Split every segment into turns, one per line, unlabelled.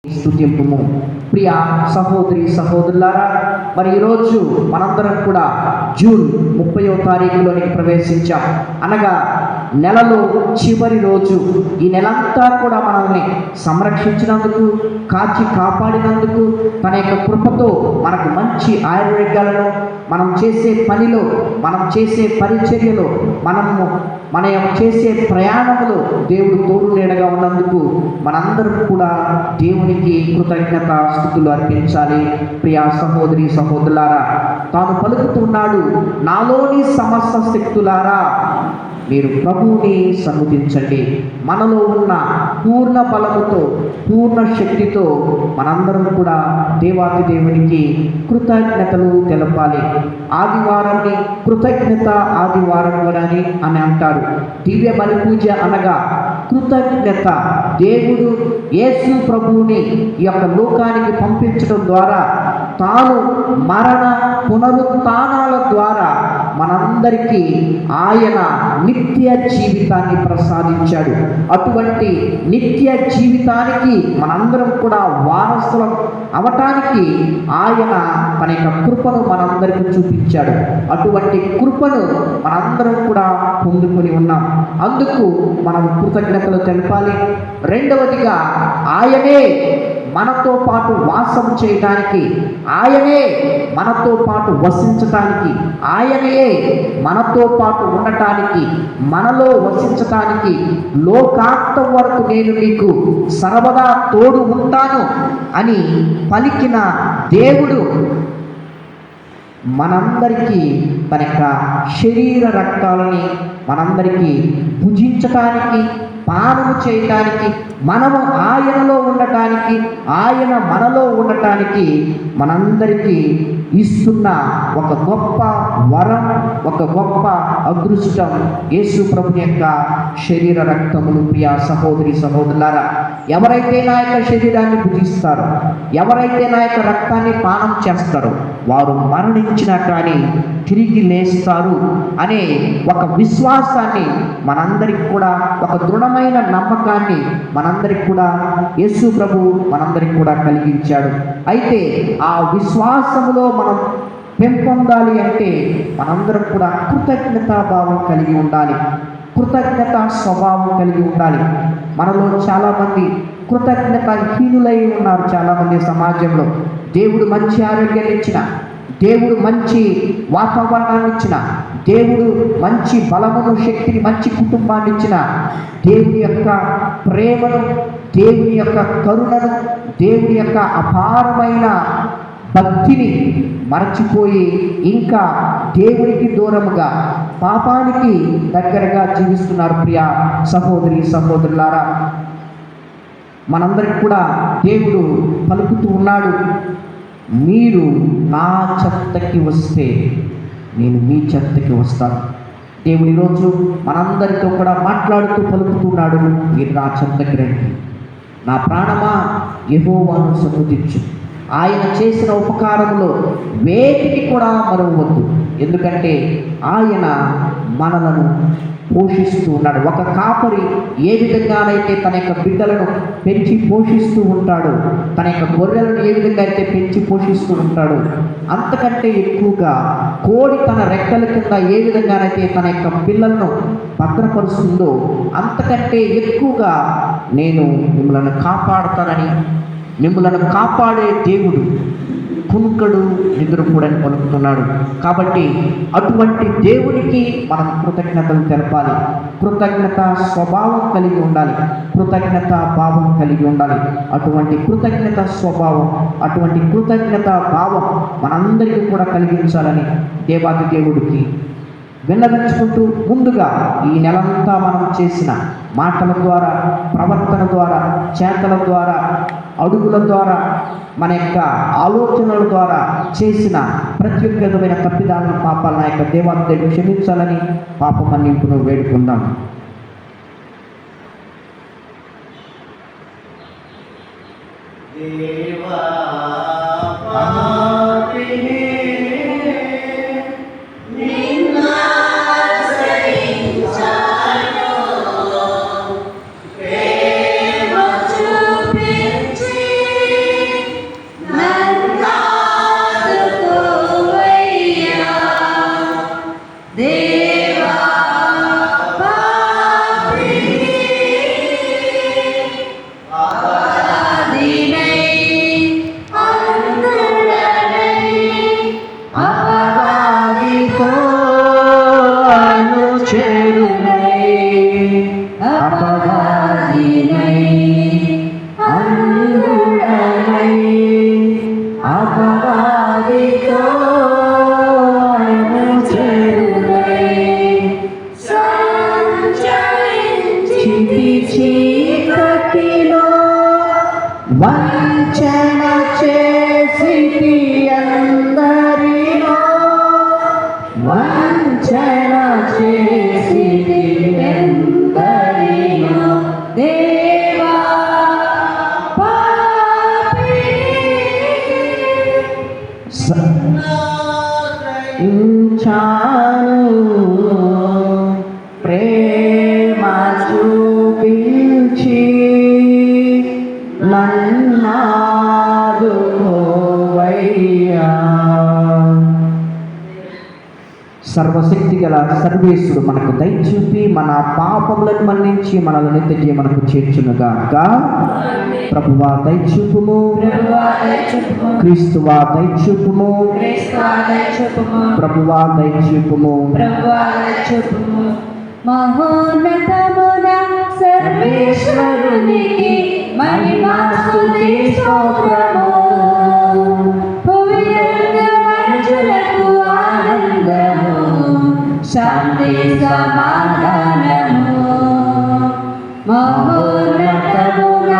స్తుతింపుము. ప్రియ సహోదరి సహోదరులారా, మరి ఈరోజు మనందరం కూడా జూన్ 30వ తారీఖులోనికి ప్రవేశించాం. అనగా నెలలో చివరి రోజు. ఈ నెలంతా కూడా మనల్ని సంరక్షించినందుకు, కాచి కాపాడినందుకు, తన యొక్క కృపతో మనకు మంచి ఆయుర్వేగాలను, మనం చేసే పనిలో, మనం చేసే పరిచర్యలో, మన చేసే ప్రయాణంలో దేవుడు తోడు నీడగా ఉన్నందుకు మనందరం కూడా దేవునికి కృతజ్ఞత స్తుతులు అర్పించాలి. ప్రియా సహోదరి సహోదరులారా, తాను పలుకుతున్నాడు, నాలోని సమస్త శక్తులారా మీరు ప్రభువుని సన్నుతించండి. మనలో ఉన్న పూర్ణ బలముతో, పూర్ణ శక్తితో మనందరం కూడా దేవాది దేవునికి కృతజ్ఞతలు తెలపాలి. ఆదివారాన్ని కృతజ్ఞత ఆదివారం అని అంటారు. దివ్య బలి పూజ అనగా కృతజ్ఞత. దేవుడు యేసు ప్రభువుని ఈ యొక్క లోకానికి పంపించడం ద్వారా, తాను మరణ పునరుత్థానాల ద్వారా మనందరికీ ఆయన నిత్య జీవితాన్ని ప్రసాదించాడు. అటువంటి నిత్య జీవితానికి మనందరం కూడా వారసులం అవటానికి ఆయన తన యొక్క కృపను మనందరికీ చూపించాడు. అటువంటి కృపను మనందరం కూడా పొందుకొని ఉన్నాం. అందుకు మనం కృతజ్ఞతలు తెలపాలి. రెండవదిగా, ఆయనే మనతో పాటు వాసం చేయడానికి, ఆయనే మనతో పాటు వసించటానికి, ఆయనే మనతో పాటు ఉండటానికి, మనలో వసించటానికి, లోకాంతం వరకు నేను నీకు సర్వదా తోడు ఉంటాను అని పలికిన దేవుడు మనందరికీ తన యొక్క శరీర రక్తాలని మనందరికీ భుజించటానికి, పానము చేయటానికి, మనము ఆయనలో ఉండటానికి, ఆయన మనలో ఉండటానికి మనందరికీ ఇస్తున్న ఒక గొప్ప వరం, ఒక గొప్ప అదృష్టం యేసు ప్రభు యొక్క శరీర రక్తములు. ప్రియ సహోదరి సహోదరులారా, ఎవరైతే నా యొక్క శరీరాన్ని భుజిస్తారో, ఎవరైతే నా యొక్క రక్తాన్ని పానం చేస్తారో, వారు మరణించినా కానీ తిరిగి లేస్తారు అనే ఒక విశ్వాసాన్ని మనందరికి కూడా, ఒక దృఢమైన నమ్మకాన్ని మనందరికి కూడా యేసు ప్రభు మనందరికి కూడా కలిగించాడు. అయితే ఆ విశ్వాసములో మనం పెంపొందాలి అంటే మనందరం కూడా కృతజ్ఞతాభావం కలిగి ఉండాలి, కృతజ్ఞత స్వభావం కలిగి ఉండాలి. మనలో చాలామంది కృతజ్ఞతాహీనులై ఉన్నారు. చాలామంది సమాజంలో దేవుడు మంచి ఆరోగ్యాన్ని ఇచ్చిన, దేవుడు మంచి వాతావరణాన్ని ఇచ్చిన, దేవుడు మంచి బలమును, శక్తిని, మంచి కుటుంబాన్ని ఇచ్చిన, దేవుని యొక్క ప్రేమను, దేవుని యొక్క కరుణను, దేవుని యొక్క అపారమైన భక్తిని మరచిపోయి ఇంకా దేవునికి దూరముగా, పాపానికి దగ్గరగా జీవిస్తున్నారు. ప్రియ సహోదరి సహోదరులారా, మనందరికి కూడా దేవుడు పలుకుతూ ఉన్నాడు, మీరు నా చెంతకి వస్తే నేను మీ చెంతకి వస్తాను. దేవుడు ఈరోజు మనందరితో కూడా మాట్లాడుతూ పలుకుతున్నాడు, మీరు నా చెంతకి రండి. నా ప్రాణమా యెహోవాను సన్నుతించు. ఆయన చేసిన ఉపకారంలో వేటికి కూడా మరవద్దు. ఎందుకంటే ఆయన మనలను పోషిస్తూ ఉన్నాడు. ఒక కాపరి ఏ విధంగానైతే తన యొక్క బిడ్డలను పెంచి పోషిస్తూ ఉంటాడో, తన యొక్క గొర్రెలను ఏ విధంగా అయితే పెంచి పోషిస్తూ ఉంటాడో, అంతకంటే ఎక్కువగా కోడి తన రెక్కల కింద ఏ విధంగానైతే తన యొక్క పిల్లలను భద్రపరుస్తుందో, అంతకంటే ఎక్కువగా నేను మిమ్మల్ని కాపాడుతానని, మిమ్మల్ని కాపాడే దేవుడు కునుకడు నిద్రపోడని పలుకుతున్నాడు. కాబట్టి అటువంటి దేవునికి మనం కృతజ్ఞతలు తెలపాలి. కృతజ్ఞత స్వభావం కలిగి ఉండాలి, కృతజ్ఞత భావం కలిగి ఉండాలి. అటువంటి కృతజ్ఞత స్వభావం, అటువంటి కృతజ్ఞత భావం మనందరికీ కూడా కలిగించాలని దేవాది దేవుడికి విన్నవించుకుంటూ, ముందుగా ఈ నెలంతా మనం చేసిన మాటల ద్వారా, ప్రవర్తన ద్వారా, చేతల ద్వారా, అడుగుల ద్వారా, మన యొక్క ఆలోచనల ద్వారా చేసిన ప్రతి ఒక్క విధమైన తప్పిదాలను, పాపాలను యొక్క దేవాది దేవుడు క్షమించాలని పాప మన్నింపును వేడుకుందాం.
ప్రేమ చూపించి
అపవాదితో చితి చీకటిలో వంచన చేసితి అందరిలో వంచన చేసితి అందరిలో దేవా ఇంచాను ప్రేమ చూపించి నన్నాదుకోవయ్యా. సర్వశక్తి గల సర్వేశ్వరుడు మనకు దయచూపి మన పాపములను మన్నించి మనల్ని నిత్య జీవనకు చేర్చునుగాక. ప్రభువా దయచూపుము, క్రీస్తువా దయచూపుము, ప్రభువా దయచూపుము.
మహోన్నతమున సర్వేశ్వరునికి మహిమా స్తుతి స్తోత్రము. భూయందు మనుషులకు ఆనందము, శాంతి సమాధానము. మహోన్నతమున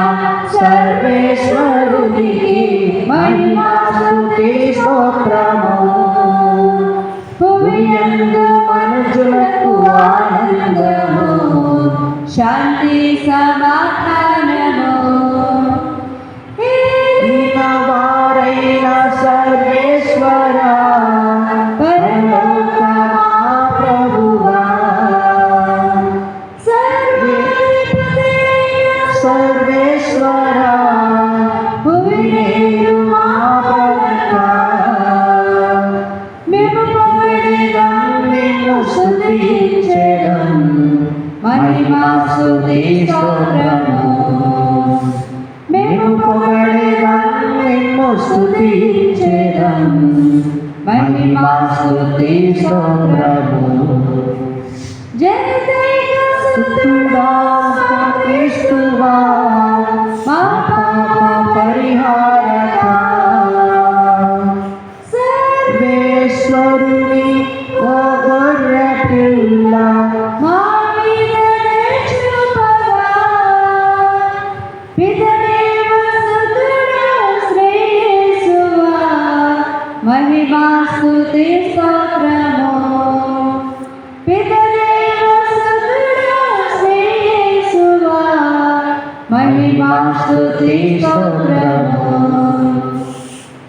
సర్వేశ్వరునికి మహిమా స్తుతి స్తోత్రము. భూయందు మనుషులకు ఆనందము, శాంతి సమాధానము.
వారైన సర్వేశ్వర పరలోకమా ప్రభువా, సర్వేశ్వర భూమినేలు మా ప్రభువా,
మేము పొగడెదం,
నిన్ను స్తుతించెదం,
మహిమా స్తుతి స్తోత్రము.
మేము పొగడెదం, నిన్ను స్తుతించెదం, మహిమా స్తుతి స్తోత్రము.
జయదైక
సుతుడా క్రీస్తువా,
మా
పాప పరిహారక, సర్వేశ్వరుని ఓ గొర్రె పిల్ల,
మా మీద దయచూపగా. పితదేవ సుతుడా శ్రేయస్సువా, మహిమా స్తుతి స్తోత్రము. పితదేవ సుతుడా శ్రేయస్సువా, మహిమా స్తుతి స్తోత్రము.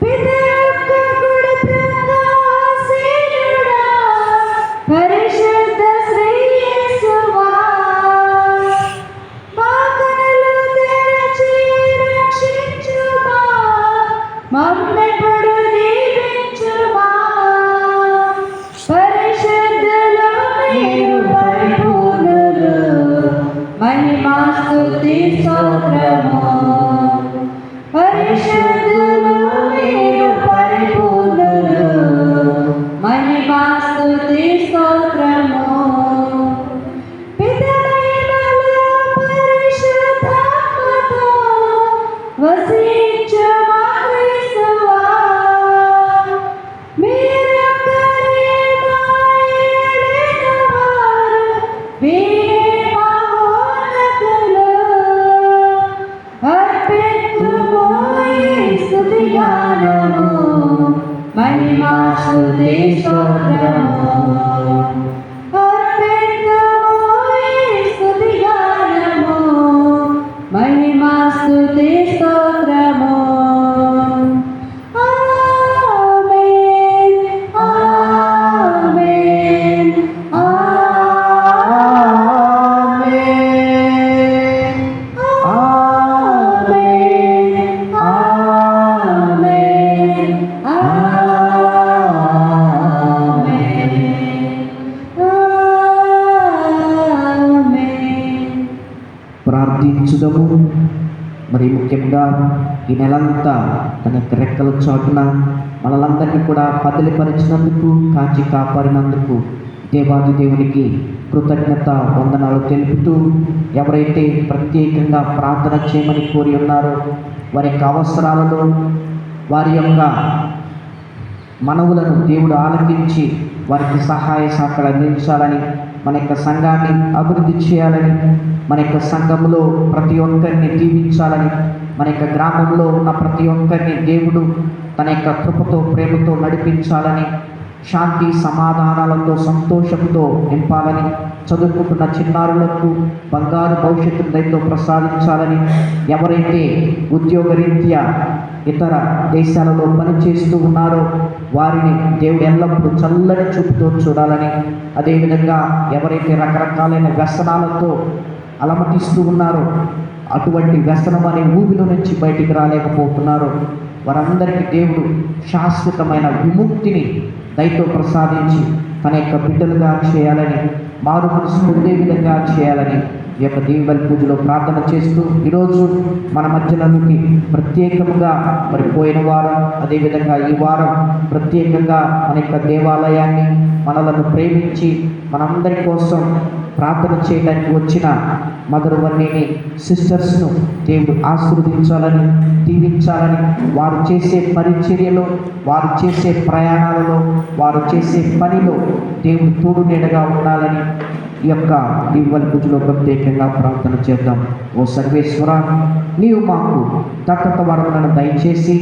పితయొక్క గుడి ప్రకాశీనుడా, పరిశుద్ధ శ్రేయస్సువా, మా కనులు తెరచి రక్షించుమా, మమ్మెప్పుడు దీవించుమా. పరిశుద్ధులు మీరు పరిపూర్ణులు, మహిమా స్తుతి స్తోత్రము. పరిశుద్ధులు మీరు పరిపూర్ణులు, మహిమా స్తుతి స్తోత్రము. పితమహిమలో పరిశుద్ధాత్మతో వసించు మా క్రీస్తువా, మీరొక్కరే మా యేలినవారు, మీరే మహోన్నతులు. అర్పింతుము ఈ స్తుతి గానము, మహిమా స్తుతి స్తోత్రము. అర్పింతుము ఈ స్తుతి గానము, మహిమా స్తుతి స్తోత్రము. ఆమేన్, ఆమేన్,
ఆమేన్, ఆమేన్,
ఆమేన్, ఆమేన్.
ప్రార్థించుదము. మరి ముఖ్యంగా ఈ నెలంతా తన యొక్క రెక్కల చాటున మనలందరినీ కూడా బదిలిపరిచినందుకు, కాచి కాపాడినందుకు దేవాది దేవునికి కృతజ్ఞత వందనాలు తెలుపుతూ, ఎవరైతే ప్రత్యేకంగా ప్రార్థన చేయమని కోరి ఉన్నారో వారి యొక్క అవసరాలలో వారి యొక్క మనవులను దేవుడు ఆలకించి వారికి సహాయ సహకారాలు అందించాలని, మన యొక్క సంఘాన్ని అభివృద్ధి చేయాలని, మన యొక్క సంఘంలో ప్రతి ఒక్కరిని దీవించాలని, మన యొక్క గ్రామంలో ఉన్న ప్రతి ఒక్కరిని దేవుడు తన యొక్క కృపతో ప్రేమతో నడిపించాలని, శాంతి సమాధానాలతో సంతోషంతో నింపాలని, చదువుకుంటున్న చిన్నారులకు బంగారు భవిష్యత్తు దయతో ప్రసాదించాలని, ఎవరైతే ఉద్యోగరీత్యా ఇతర దేశాలలో పనిచేస్తూ ఉన్నారో వారిని దేవుడు ఎల్లప్పుడూ చల్లని చూపుతో చూడాలని, అదేవిధంగా ఎవరైతే రకరకాలైన వ్యసనాలతో అలమటిస్తూ ఉన్నారో, అటువంటి వ్యసనం అనే ఊబిలో నుంచి బయటికి రాలేకపోతున్నారో వారందరికీ దేవుడు శాశ్వతమైన విముక్తిని దయతో ప్రసాదించి తన యొక్క బిడ్డలుగా చేయాలని, మారు మనసు పొందే విధంగా చేయాలని ఈ యొక్క దీవెనల పూజలో ప్రార్థన చేస్తూ ఈరోజు మన మధ్యలోకి ప్రత్యేకంగా మరి పోయిన వారం, అదేవిధంగా ఈ వారం ప్రత్యేకంగా మన యొక్క దేవాలయాన్ని మనలను ప్రేమించి మనందరి కోసం ప్రార్థన చేయడానికి వచ్చిన మదర్ వన్నీని సిస్టర్స్ను దేవుడు ఆశీర్వదించాలని, దీవించాలని, వారు చేసే పరిచర్యలో, వారు చేసే ప్రయాణాలలో, వారు చేసే పనిలో దేవుడు తోడు నీడగా ఉండాలని ఈ యొక్క దీవెనల పూజలో ప్రత్యేకంగా ప్రార్థన చేద్దాం. ఓ సర్వేశ్వర, నీవు మాకు దత్తత వరములను దయచేసి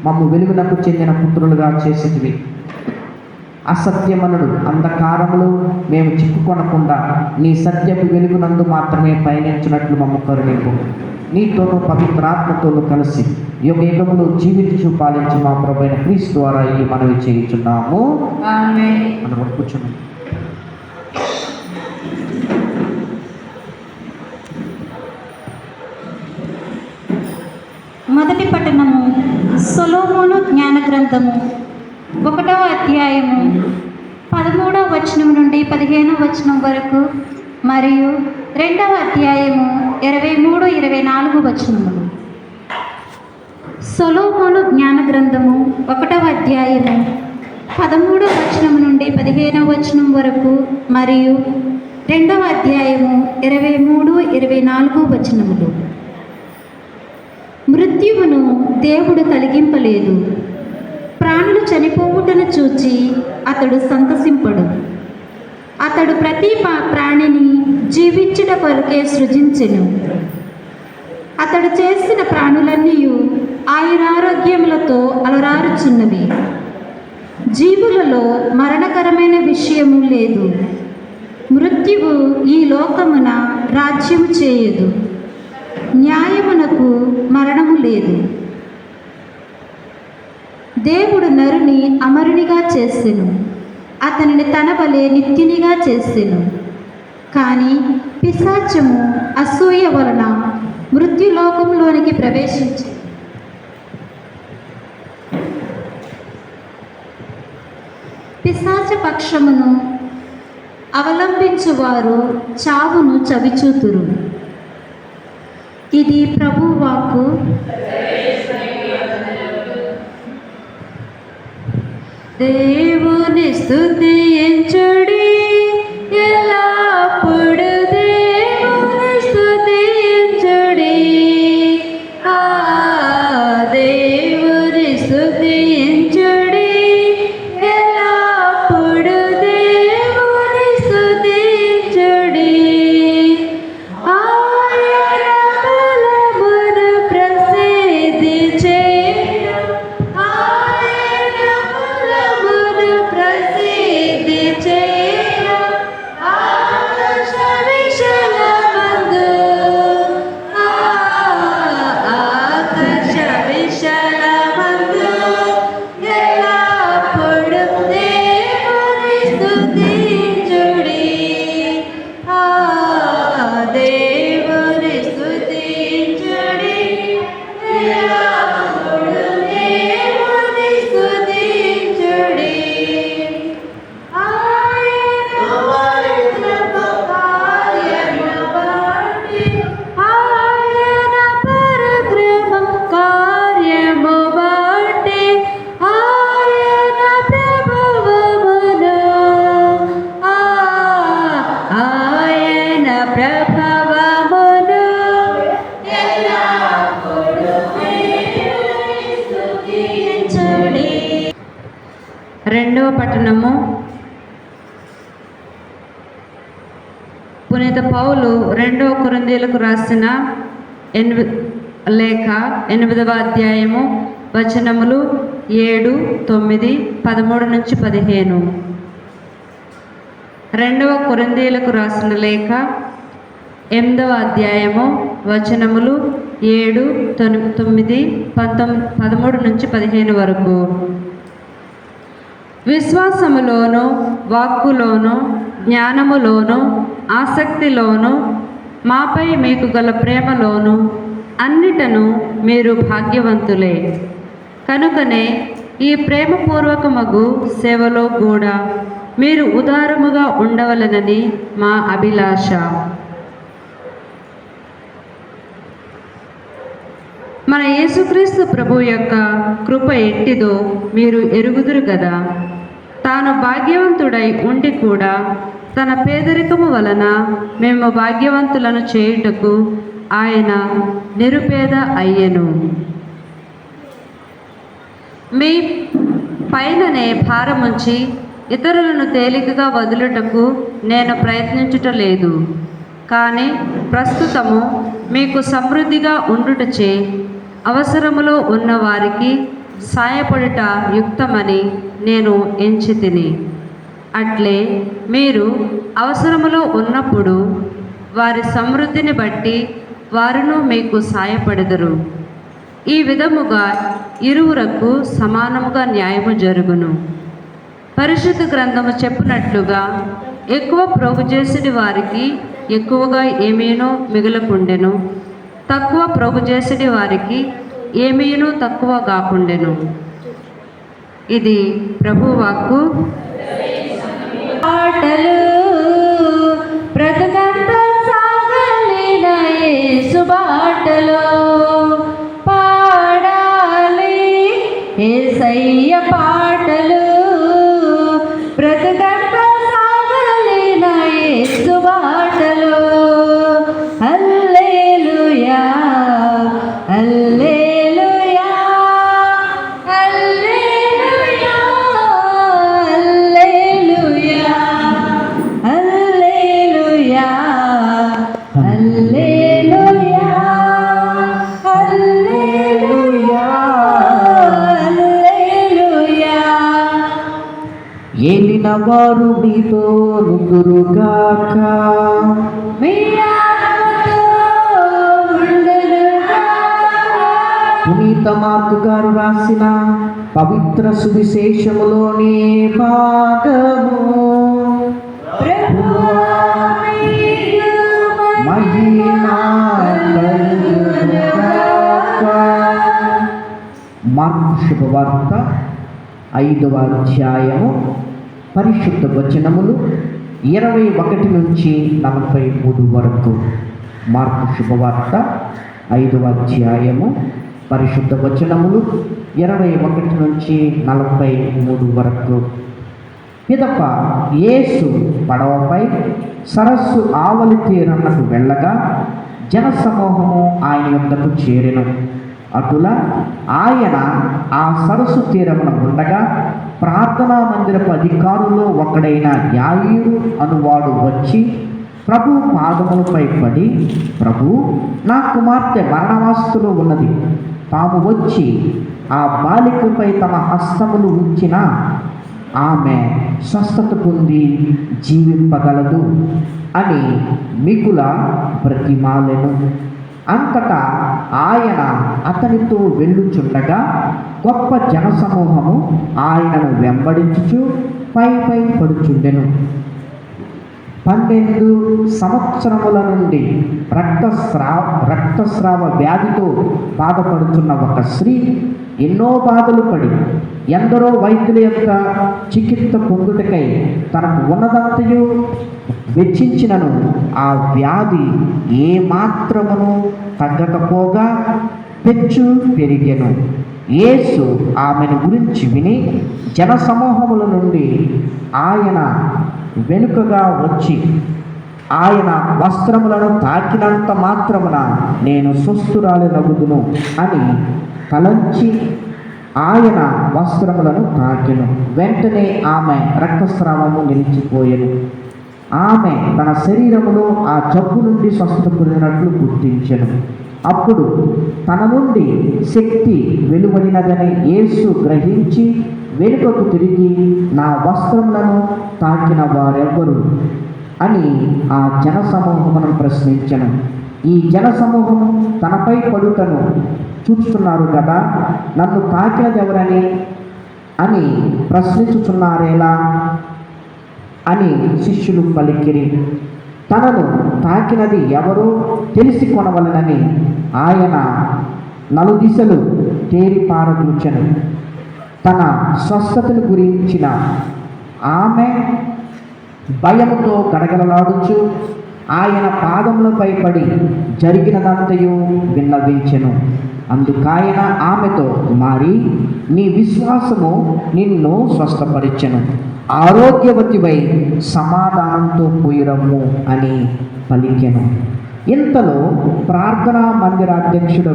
మమ్ము వెలుగునకు చెందిన పుత్రులుగా చేసేటివి. అసత్యమనుడు అంధకారములో మేము చిక్కుకొనకుండా నీ సత్యపు వెలుగునందు మాత్రమే పయనించినట్లు మమ్మ కరుణింపు. నీతోనూ పవిత్రాత్మతోనూ కలిసి యుగయుగములు జీవించు పాలించి మా ప్రభువైన క్రీస్తు ద్వారా ఈ మనవి చేయించున్నాము.
ఆమేన్.
మనం కూర్చున్నాం.
మొదటి పట్టణము సొలొమోను జ్ఞాన గ్రంథము 1వ అధ్యాయము 13వ వచనం నుండి 15వ వచనం వరకు మరియు 2వ అధ్యాయము 23, 24 వచనములు. సొలొమోను జ్ఞాన గ్రంథము 1వ అధ్యాయము 13వ వచనం నుండి 15వ వచనం వరకు మరియు 2వ అధ్యాయము 23, 24 వచనములు. మృత్యువును దేవుడు కలిగింపలేదు, ప్రాణులు చనిపోవుటను చూచి అతడు సంతసింపడు. అతడు ప్రతి ప్రాణిని జీవించుట కొరకే సృజించెను. అతడు చేసిన ప్రాణులన్నీ ఆయురారోగ్యములతో అలరారుచున్నవి. జీవులలో మరణకరమైన విషయము లేదు. మృత్యువు ఈ లోకమున రాజ్యము చేయదు. న్యాయమునకు మరణము లేదు. దేవుడు నరుని అమరునిగా చేసెను, అతనిని తన వలె నిత్యునిగా చేసెను. కానీ పిశాచము అసూయ వలన మృత్యులోకంలోనికి ప్రవేశించి పిశాచ పక్షమును అవలంబించువారు చావును చవిచూతురు. ఇది ప్రభువు వాక్కు. దేవుని స్తుతించుడి, ఎల్లప్పుడు దేవుని స్తుతించుడి. దేవుని స్తుతించుడి, ఎల్లప్పుడు దేవుని స్తుతించుడి. ఆయన బలమును ప్రసిద్ధి చేయుడి, ఆయన బలమును ప్రసిద్ధి రెండవ పట్టణము పునీత పౌలు 2వ కొరింథీయులకు రాసిన 8వ అధ్యాయము వచనములు 7, 9, 13 నుంచి 15. 2వ కొరింథీయులకు రాసిన లేఖ 8వ అధ్యాయము వచనములు 7, 9, 13 నుంచి 15 వరకు. విశ్వాసములోను, వాక్కులోను, జ్ఞానములోను, ఆసక్తిలోను, మాపై మీకు గల ప్రేమలోను అన్నిటను మీరు భాగ్యవంతులే. కనుకనే ఈ ప్రేమపూర్వకమగు సేవలో కూడా మీరు ఉదారముగా ఉండవలనని మా అభిలాష. మన యేసుక్రీస్తు ప్రభు యొక్క కృప ఎట్టిదో మీరు ఎరుగుదురు కదా. తాను భాగ్యవంతుడై ఉండి కూడా తన పేదరికము వలన మేము భాగ్యవంతులను చేయుటకు ఆయన నిరుపేద అయ్యెను. మీ పైననే భారముంచి ఇతరులను తేలికగా వదులుటకు నేను ప్రయత్నించుటలేదు. కానీ ప్రస్తుతము మీకు సమృద్ధిగా ఉండుటచే అవసరములో ఉన్న వారికి సాయపడుట యుక్తమని నేను ఎంచితిని. అట్లే మీరు అవసరములో ఉన్నప్పుడు వారి సమృద్ధిని బట్టి వారును మీకు సాయపడెదరు. ఈ విధముగా ఇరువురకు సమానముగా న్యాయము జరుగును. పరిశుద్ధ గ్రంథము చెప్పినట్లుగా ఎక్కువ ప్రోగు చేసిన వారికి ఎక్కువగా ఏమీనూ మిగలకుండెను, తక్కువ ప్రోగు చేసిన వారికి ఏమీనూ తక్కువ కాకుండెను. ఇది ప్రభువాక్కు. పాటలు బ్రతుకంత సాగలిన యేసు బాటలో పాడాలి యేసయ్య పాటలు. బ్రతుకంత సాగలిన యేసు బాటలో హల్లెలూయా హల్లెలూయా హల్లెలూయా హల్లెలూయా హల్లెలూయా హల్లెలూయా హల్లెలూయా.
ఏలిన వారు మీతో నుందురుగాక.
మీ ఆత్మతో ఉండునుగాక.
పునీత మార్కు గారు రాసిన పవిత్ర సువిశేషములోని భాగము.
ప్రభువా మీకు
మహిమ కలుగునుగాక. మార్కు శుభవార్త 5వ అధ్యాయము పరిశుద్ధ వచనములు 21 నుంచి 43 వరకు. మార్కు శుభవార్త 5వ అధ్యాయము పరిశుద్ధ వచనములు 21 నుంచి 43 వరకు. పిదప యేసు పడవపై సరస్సు ఆవలి తీరన్నకు వెళ్ళగా జనసమూహము ఆయన యొద్దకు చేరెను. అటులా ఆయన ఆ సరస్సు తీరమున ఉండగా ప్రార్థనా మందిరపు అధికారుల్లో ఒకడైన యాయీరు అనువాడు వచ్చి ప్రభు పాదములపై పడి, ప్రభు, నా కుమార్తె మరణవాస్తులో ఉన్నది, తాము వచ్చి ఆ బాలికపై తమ హస్తములు ఉంచినా ఆమె స్వస్థత పొంది జీవింపగలదు అని మిగుల బ్రతిమాలెను. అంతటా ఆయన అతనితో వెళ్ళుచుండగా గొప్ప జనసమూహము ఆయనను వెంబడించుచు పై పడుచుండెను. 12 సంవత్సరముల నుండి రక్తస్రావ వ్యాధితో బాధపడుతున్న ఒక స్త్రీ ఎన్నో బాధలు పడి ఎందరో వైద్యుల యొక్క చికిత్స పొందుటకై తనకు ఉన్నదంతయు వెచ్చించినను ఆ వ్యాధి ఏమాత్రమును తగ్గకపోగా పెచ్చు పెరిగెను. యేసు ఆమెను గురించి విని జనసమూహముల నుండి ఆయన వెనుకగా వచ్చి ఆయన వస్త్రములను తాకినంత మాత్రమున నేను స్వస్థురాలినగుదును అని తలంచి ఆయన వస్త్రములను తాకెను. వెంటనే ఆమె రక్తస్రావము నిలిచిపోయెను. ఆమె తన శరీరములో ఆ జబ్బు నుండి స్వస్థత పొందినట్లు గుర్తించెను. అప్పుడు తన నుండి శక్తి వెలువడినదని యేసు గ్రహించి వెనుకకు తిరిగి, నా వస్త్రములను తాకిన వారెవ్వరు అని ఆ జనసమూహమును ప్రశ్నించెను. ఈ జనసమూహము తనపై పడుటను చూస్తున్నారు కదా, నన్ను తాకినదెవరని అని ప్రశ్నించుచున్నారేలా అని శిష్యులు పలికిరి. తనను తాకినది ఎవరో తెలిసి కొనవలనని ఆయన నలుదిశలు తేరిపారదూచెను. తన స్వస్థతను గురించిన ఆమె భయముతో గడగడలాడుచు ఆయన పాదములపై పడి జరిగినదంతయు విన్నవించెను. అందుకాయన ఆమెతో, మారి, నీ విశ్వాసము నిన్ను స్వస్థపరిచెను, ఆరోగ్యవతివై సమాధానంతో పోయిరమ్ము అని పలికెను. ఇంతలో ప్రార్థనా మందిరాధ్యక్షుడు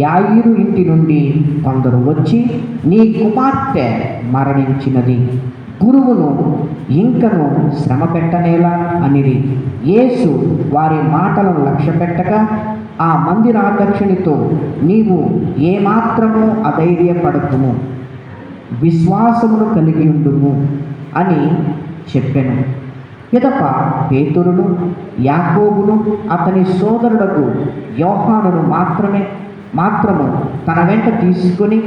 యాయీరు ఇంటి నుండి కొందరు వచ్చి, నీ కుమార్తె మరణించినది, గురువును ఇంకను శ్రమ పెట్టనేలా అనిరి. యేసు వారి మాటలను లక్ష్యపెట్టక ఆ మందిరాధ్యక్షునితో, నీవు ఏమాత్రము అధైర్యపడకుము, విశ్వాసమును కలిగి ఉండుము అని చెప్పెను. పిదప పేతురును, యాకోబును, అతని సోదరులకు యోహానును మాత్రము తన వెంట తీసుకొని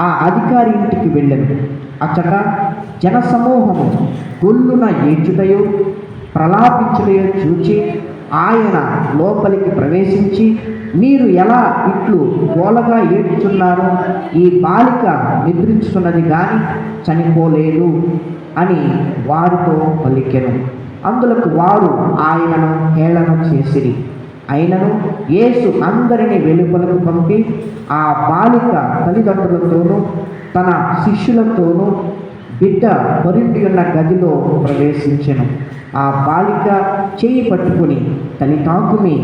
ఆ అధికారి ఇంటికి వెళ్ళెను. అచ్చట జనసమూహము గొల్లున ఏడ్చుటయో ప్రలాపించుటయో చూచి ఆయన లోపలికి ప్రవేశించి, మీరు ఎలా ఇట్లు గోలగా ఏడ్చుచున్నారు? ఈ బాలిక నిద్రించుతున్నది గాని చనిపోలేదు అని వారితో పలికెను. అందులకు వారు ఆయనను హేళన చేసిరి. అయినను యేసు అందరిని వెలుపలకు పంపి ఆ బాలిక తల్లిదండ్రులతోనూ తన శిష్యులతోనూ బిడ్డ పరుండి ఉన్న గదిలో ప్రవేశించెను. ఆ బాలిక చేయి పట్టుకుని, తల్లి తాకుమి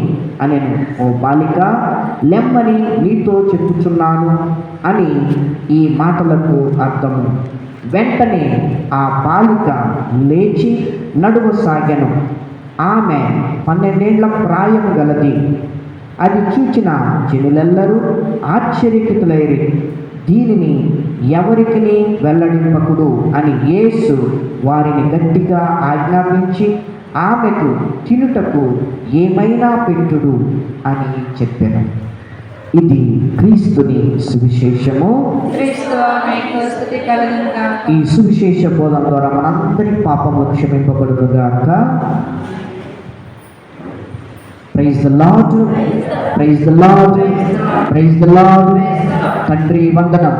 అనెను. ఓ బాలిక, లెమ్మని నీతో చెప్పుచున్నాను అని ఈ మాటలకు అర్థము. వెంటనే ఆ బాలిక లేచి నడువసాగెను. ఆమె 12 ఏళ్ల ప్రాయము గలది. అది చూచిన జనులెల్లరూ ఆశ్చర్యకితులైరి. దీనిని ఎవరికి వెల్లడింపకుడు అని యేసు వారిని గట్టిగా ఆజ్ఞాపించి, ఆమెకు తినుటకు ఏమైనా పెట్టుడు అని చెప్పెను. ఇది క్రీస్తుని సువిశేషము. ఈ సువిశేష బోధన ద్వారా మనందరి పాపము క్షమింపబడునుగాక. Praise the Lord, praise the Lord, praise the Lord. తండ్రి వందనం,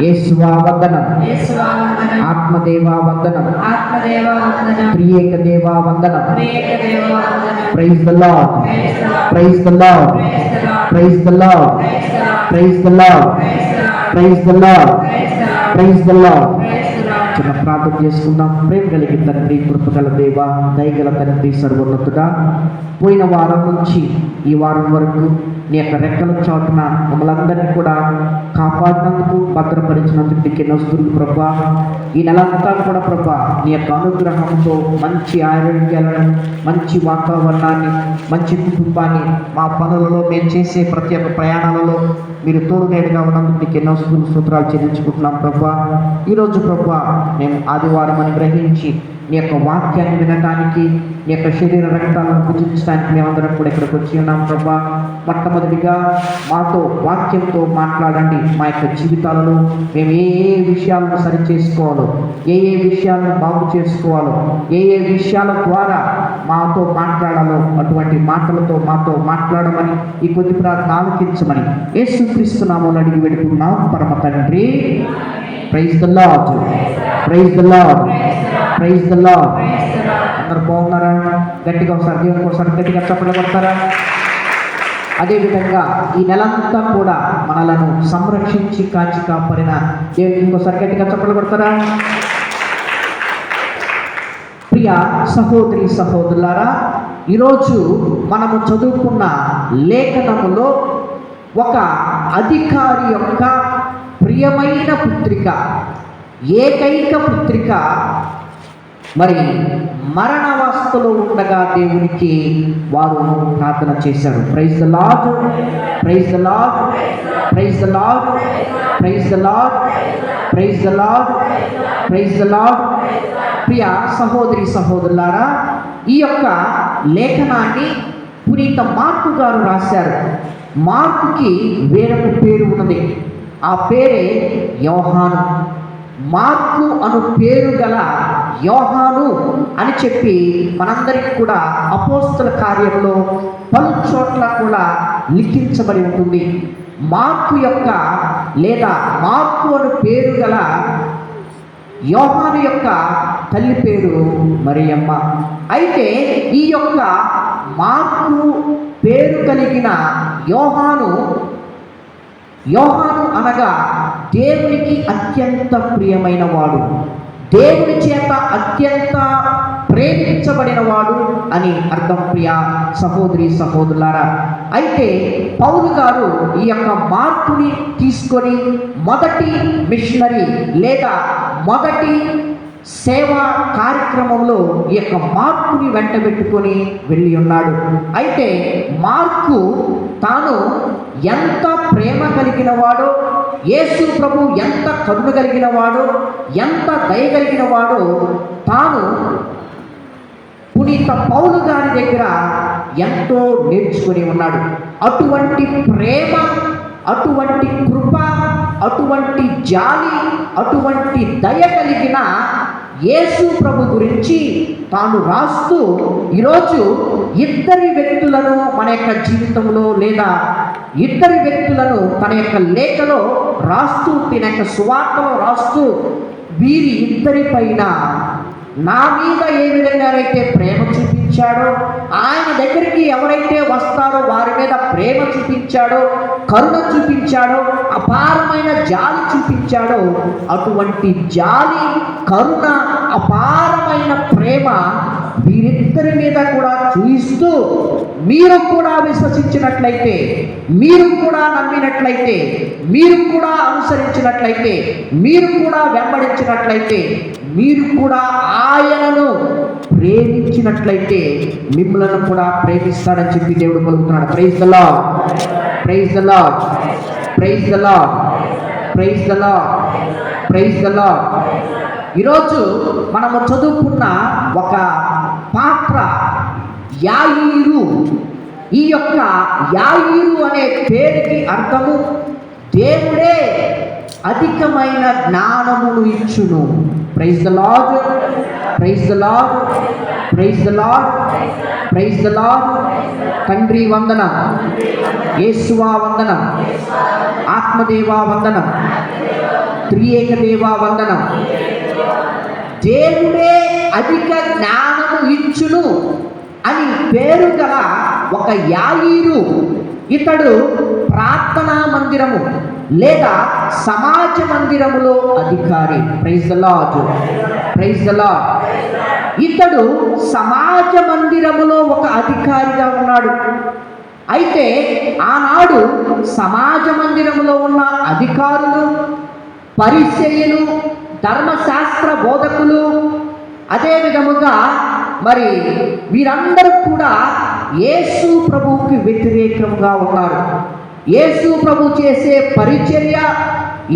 యేసువా వందనం, ఆత్మదేవా వందనం, త్రియేక దేవా వందనం. Praise the Lord, praise the Lord, praise the Lord, praise the Lord, praise the Lord, praise the Lord. చిన్న ప్రార్థన చేసుకుందాం. ప్రేమ కలిగిన తండ్రి, కృపగల దేవ, దయగల తండ్రి, సర్వోన్నతుడా, పోయిన వారం నుంచి ఈ వారం వరకు నీ యొక్క రెక్కల చాటున మమ్మల్ని అందరినీ కూడా కాపాడినందుకు, భద్రపరిచినందుకు నీకు ఎన్నో స్తుతులు ప్రభా. ఈ నెలంతా కూడా ప్రభా నీ యొక్క అనుగ్రహంతో మంచి ఆరోగ్యాలను, మంచి వాతావరణాన్ని, మంచి కుటుంబాన్ని, మా పనులలో మేము చేసే ప్రతి ఒక్క ప్రయాణాలలో మీరు తోడునేడుగా ఉన్నందుకు నీకు ఎన్నో స్తోత్రాలు చెల్లించుకుంటున్నాం ప్రభా. ఈరోజు ప్రభా మేము ఆదివారం అని గ్రహించి నీ యొక్క వాక్యాన్ని వినడానికి, నీ యొక్క శరీర రక్తాలను పూజించడానికి మేమందరం కూడా ఇక్కడికి వచ్చి ఉన్నాం ప్రభా. మొట్టమొదటిగా మాతో వాక్యంతో మాట్లాడండి. మా యొక్క జీవితాలలో మేము ఏ ఏ విషయాలను సరి చేసుకోవాలో, ఏ ఏ విషయాలను బాగు చేసుకోవాలో, ఏ ఏ విషయాల ద్వారా మాతో మాట్లాడాలో అటువంటి మాటలతో మాతో మాట్లాడమని ఈ కొద్ది ప్రార్థన ఆలకించమని యేసుక్రీస్తు నామములో అడిగి పెట్టుకున్నాం పరమ తండ్రి. Praise the Lord, praise the Lord, praise the Lord. అందరు బాగున్నారా? గట్టిగా ఒకసారి దేవుని కోసం గట్టిగా చప్పట్లు కొడతారా? అదేవిధంగా ఈ నెలంతా కూడా మనలను సంరక్షించి కాచి కాపాడిన దేవునికి ఇంకోసారి గట్టిగా చప్పట్లు కొడతారా? ప్రియ సహోదరి సహోదరులారా, ఈరోజు మనము చదువుకున్న లేఖనములో ఒక అధికారి యొక్క ఏకైక పుత్రిక మరి మరణావస్థలో ఉండగా దేవునికి వారు ప్రార్థన చేశారు. Praise the Lord, praise the Lord, praise the Lord, praise the Lord, praise the Lord, praise the Lord. ప్రియ సహోదరి సహోదరులారా, ఈ యొక్క లేఖనాన్ని పునీత మార్కు గారు రాశారు. మార్కుకి వేరొక పేరు ఉన్నది. ఆ పేరే యోహాను. మార్కు అను పేరు గల యోహాను అని చెప్పి మనందరికీ కూడా అపోస్తల కార్యంలో పలు చోట్ల కూడా లిఖించబడి ఉంటుంది. మార్కు యొక్క లేదా మార్కు అను పేరు గల యోహాను యొక్క తల్లి పేరు మరియమ్మ. అయితే ఈ యొక్క మార్కు పేరు కలిగిన యోహాను అనగా దేవునికి అత్యంత ప్రియమైన వాడు, దేవుని చేత అత్యంత ప్రేమించబడిన వాడు అని అర్థం. ప్రియ సహోదరి సహోదరులారా, అయితే పౌలు గారు ఈ యొక్క మార్కుని తీసుకొని మొదటి మిషనరీ లేదా మొదటి సేవా కార్యక్రమంలో ఈ యొక్క మార్కుని వెంటబెట్టుకొని వెళ్ళి ఉన్నాడు. అయితే మార్కు తాను ఎంత ప్రేమ కలిగిన వాడో, యేసు ప్రభు ఎంత కరుణ కలిగిన వాడో, ఎంత దయ కలిగిన వాడో తాను పునీత పౌలు గారి దగ్గర ఎంతో నేర్చుకొని ఉన్నాడు. అటువంటి ప్రేమ, అటువంటి కృప, అటువంటి జాలి, అటువంటి దయ కలిగిన యేసు ప్రభు గురించి తాను రాస్తూ ఈరోజు ఇద్దరి వ్యక్తులను మన యొక్క జీవితంలో లేదా ఇద్దరి వ్యక్తులను తన యొక్క లేఖలో రాస్తూ, తన యొక్క సువార్తలో రాస్తూ వీరి ఇద్దరి పైన నా మీద ఏ విధంగా అయితే ప్రేమ చూపించాడో, ఆయన దగ్గరికి ఎవరైతే వస్తారో వారి మీద ప్రేమ చూపించాడో, కరుణ చూపించాడో, అపారమైన జాలి చూపించాడో, అటువంటి జాలి, కరుణ, అపారమైన ప్రేమ వీరిద్దరి మీద కూడా చూపిస్తూ మీరు కూడా విశ్వసించినట్లయితే, మీరు కూడా నమ్మినట్లయితే, మీరు కూడా అనుసరించినట్లయితే, మీరు కూడా వెంబడించినట్లయితే, మీరు కూడా ఆయనను ప్రేమించినట్లయితే మిమ్మల్ని కూడా ప్రేమిస్తాడని చెప్పి దేవుడు పలుకుతున్నాడు. Praise the Lord, praise the Lord, praise the Lord, praise the Lord, praise the Lord. ఈరోజు మనము చదువుకున్న ఒక పాత్ర యాయీరు. ఈ యొక్క యాయీరు అనే పేరుకి అర్థము దేవుడే అధికమైన జ్ఞానమును ఇచ్చును. Praise the Lord, praise the Lord, praise the Lord, praise the Lord. తండ్రి వందనం, యేసువా వందనం, ఆత్మదేవా వందనం, త్రియేక దేవా వందనం. దేవుడే అధిక జ్ఞానము ఇచ్చును అని పేరు గల ఒక యాయీరు, ఇతడు ప్రార్థనా మందిరము లేదా సమాజ మందిరములో అధికారి. Praise the Lord, praise the Lord. ఇతడు సమాజ మందిరములో ఒక అధికారిగా ఉన్నాడు. అయితే ఆనాడు సమాజ మందిరములో ఉన్న అధికారులు, పరిసయ్యులు, ధర్మశాస్త్ర బోధకులు, అదే విధముగా మరి వీరందరూ కూడా యేసు ప్రభువుకి వ్యతిరేకంగా ఉన్నారు. యేసు ప్రభు చేసే పరిచర్య,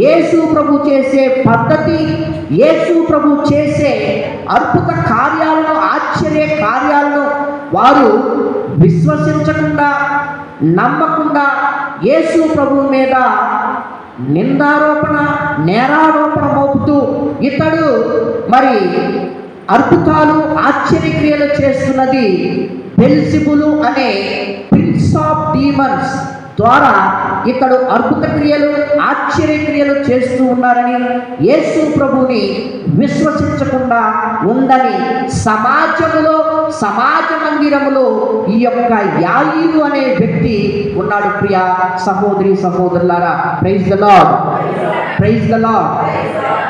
యేసు ప్రభు చేసే పద్ధతి, యేసు ప్రభు చేసే అద్భుత కార్యాలను, ఆశ్చర్య కార్యాలను వారు విశ్వసించకుండా, నమ్మకుండా యేసు ప్రభు మీద నిందారోపణ, నేరారోపణ మోపుతూ ఇతడు మరి అద్భుతాలు, ఆశ్చర్యక్రియలు చేస్తున్నది బెల్జెబూలు అనే ప్రిన్స్ ఆఫ్ డీమన్స్ ద్వారా ఇతడు అద్భుత క్రియలు, ఆశ్చర్యక్రియలు చేస్తూ ఉన్నారని, యేసు ప్రభుని విశ్వసించకుండా ఉందని సమాజములో, సమాజ మందిరములో ఈ యొక్క యాయీరు అనే వ్యక్తి ఉన్నాడు. ప్రియ సహోదరి సహోదరులారా, praise the Lord, praise the Lord,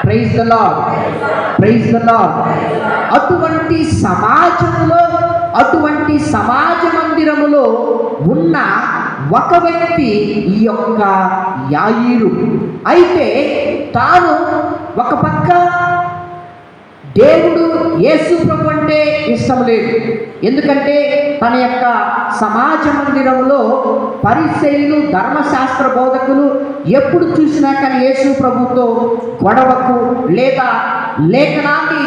praise the Lord, praise the Lord. అటువంటి సమాజములో, అటువంటి సమాజ మందిరములో ఉన్న ఒక వ్యక్తి ఈ యొక్క యాయీరు. అయితే తాను ఒక పక్క దేవుడు యేసు ప్రభు అంటే ఇష్టం లేదు. ఎందుకంటే తన యొక్క సమాజ మందిరంలో పరిసయ్యులు, ధర్మశాస్త్ర బోధకులు ఎప్పుడు చూసినా కానీ యేసు ప్రభుతో గొడవకు లేదా లేఖనాన్ని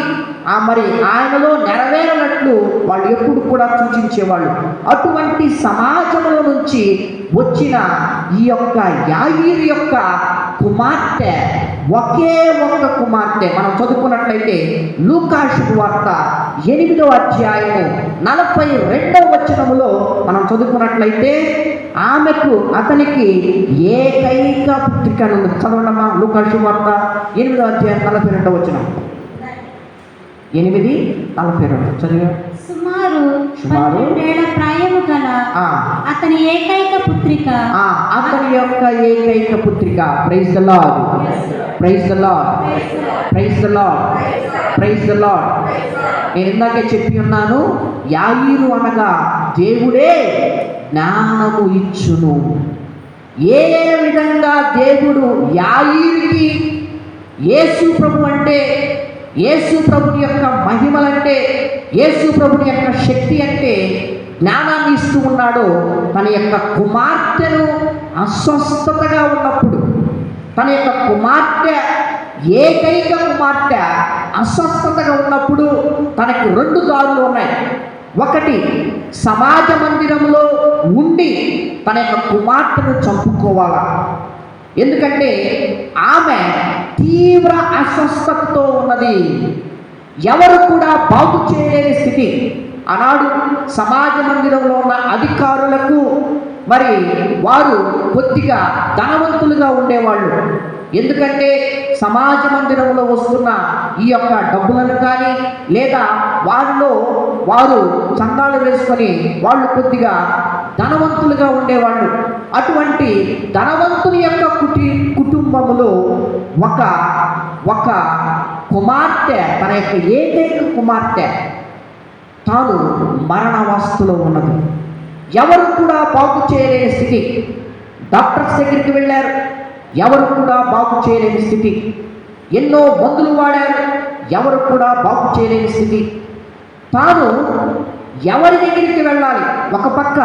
మరి ఆయనలో నెరవేరనట్లు వాళ్ళు ఎప్పుడు కూడా సూచించేవాళ్ళు. అటువంటి సమాజంలో నుంచి వచ్చిన ఈ యొక్క యాయీరు యొక్క కుమార్తె, ఒకే ఒక్క కుమార్తె. మనం చదువుకున్నట్లయితే లూకా శుభవార్త 8వ అధ్యాయము 42వ వచనములో మనం చదువుకున్నట్లయితే అతనికి ఏకైక పుత్రిక ఉంది. చదవడమ్మా, లూకా శుభవార్త 8వ అధ్యాయం 42వ వచనం. 8:42 చదివా.
సుమారు 12 ఏళ్ల ప్రాయము గల అతని ఏకైక పుత్రిక,
అతని యొక్క ఏకైక పుత్రిక. Praise the Lord, praise the Lord, praise the Lord, praise the Lord. నేను ఇందాకే చెప్పి ఉన్నాను, యాయీరు అనగా దేవుడే జ్ఞానము ఇచ్చును. ఏ విధంగా దేవుడు యాయీరుకి యేసు ప్రభు అంటే, యేసు ప్రభుని యొక్క మహిమలంటే, యేసు ప్రభుని యొక్క శక్తి అంటే జ్ఞానాన్ని ఇస్తూ ఉన్నాడో, తన యొక్క కుమార్తెను అస్వస్థతగా ఉన్నప్పుడు, తన యొక్క కుమార్తె ఏకైక కుమార్తె అస్వస్థతగా ఉన్నప్పుడు తనకి 2 దారులు ఉన్నాయి. ఒకటి, సమాజ మందిరంలో ఉండి తన యొక్క కుమార్తెను చంపుకోవాలా. ఎందుకంటే ఆమె తీవ్ర అస్వస్థతతో ఉన్నది, ఎవరు కూడా బాగు చేయలేని స్థితి. ఆనాడు సమాజ మందిరంలో ఉన్న అధికారులకు మరి వారు కొద్దిగా ధనవంతులుగా ఉండేవాళ్ళు. ఎందుకంటే సమాజ మందిరంలో వస్తున్న ఈ యొక్క డబ్బులను కానీ లేదా వారు చందాలు వేసుకొని వాళ్ళు కొద్దిగా ధనవంతులుగా ఉండేవాళ్ళు. అటువంటి ధనవంతుని యొక్క కుటుంబములో ఒక కుమార్తె, తన యొక్క ఏకైక కుమార్తె తాను మరణావస్థలో ఉన్నది. ఎవరు కూడా బాగు చేయలేని స్థితి. డాక్టర్స్ దగ్గరికి వెళ్ళారు, ఎవరు కూడా బాగు చేయలేని స్థితి. ఎన్నో మందులు వాడారు, ఎవరు కూడా బాగు చేయలేని స్థితి. తాను ఎవరి దగ్గరికి వెళ్ళాలి? ఒక పక్క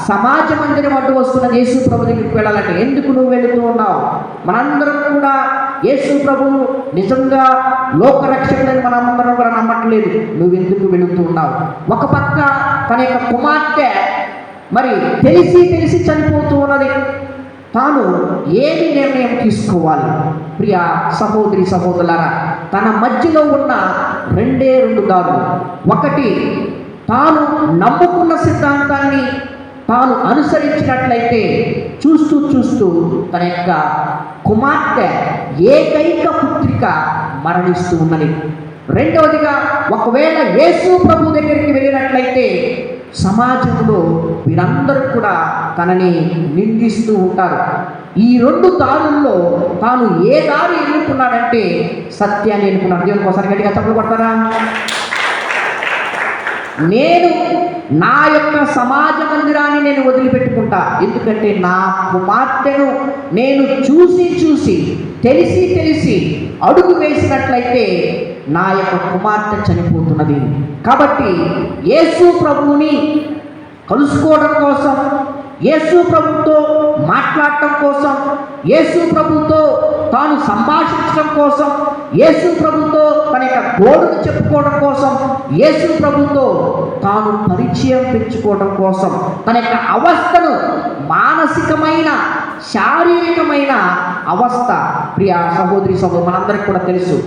సమాజ మందిరం అడ్డు వస్తున్న యేసు ప్రభు దగ్గరికి వెళ్ళాలంటే, ఎందుకు నువ్వు వెళుతూ ఉన్నావు? మనందరం కూడా యేసు ప్రభు నిజంగా లోకరక్షకుడని మనందరం కూడా నమ్మట్లేదు. నువ్వెందుకు వెళుతూ ఉన్నావు? ఒక పక్క తన యొక్క కుమార్తె మరి తెలిసి చనిపోతూ ఉన్నది. తాను ఏమి నిర్ణయం తీసుకోవాలి? ప్రియ సహోదరి సహోదరులారా, తన మధ్యలో ఉన్న 2 దారులు. ఒకటి, తాను నమ్ముకున్న సిద్ధాంతాన్ని తాను అనుసరించినట్లయితే చూస్తూ తన యొక్క కుమార్తె ఏకైక పుత్రిక మరణిస్తూ ఉన్నది. రెండవదిగా, ఒకవేళ యేసు ప్రభు దగ్గరికి వెళ్ళినట్లయితే సమాజంలో వీరందరూ కూడా తనని నిందిస్తూ ఉంటారు. ఈ 2 దారుల్లో తాను ఏ దారి ఎన్నుకున్నాడంటే సత్యాన్ని ఎన్నుకున్నాడు. దేవునికి ఒకసారి గట్టిగా చప్పట్లు కొడతారా? నేను నా యొక్క సమాజ మందిరాన్ని నేను వదిలిపెట్టుకుంటా. ఎందుకంటే నా కుమార్తెను నేను చూసి తెలిసి అడుగు వేసినట్లయితే నా యొక్క కుమార్తె చనిపోతున్నది. కాబట్టి యేసు ప్రభువుని కలుసుకోవడం కోసం, యేసు ప్రభుతో మాట్లాడటం కోసం, యేసు ప్రభుతో తాను సంభాషించడం కోసం, యేసు ప్రభుతో తన యొక్క గోడును చెప్పుకోవడం కోసం, యేసు ప్రభుతో తాను పరిచయం పెంచుకోవడం కోసం, తన యొక్క అవస్థను, మానసికమైన శారీరకమైన అవస్థ. ప్రియ సహోదరి సహోదరు, మనందరికీ కూడా తెలుసు,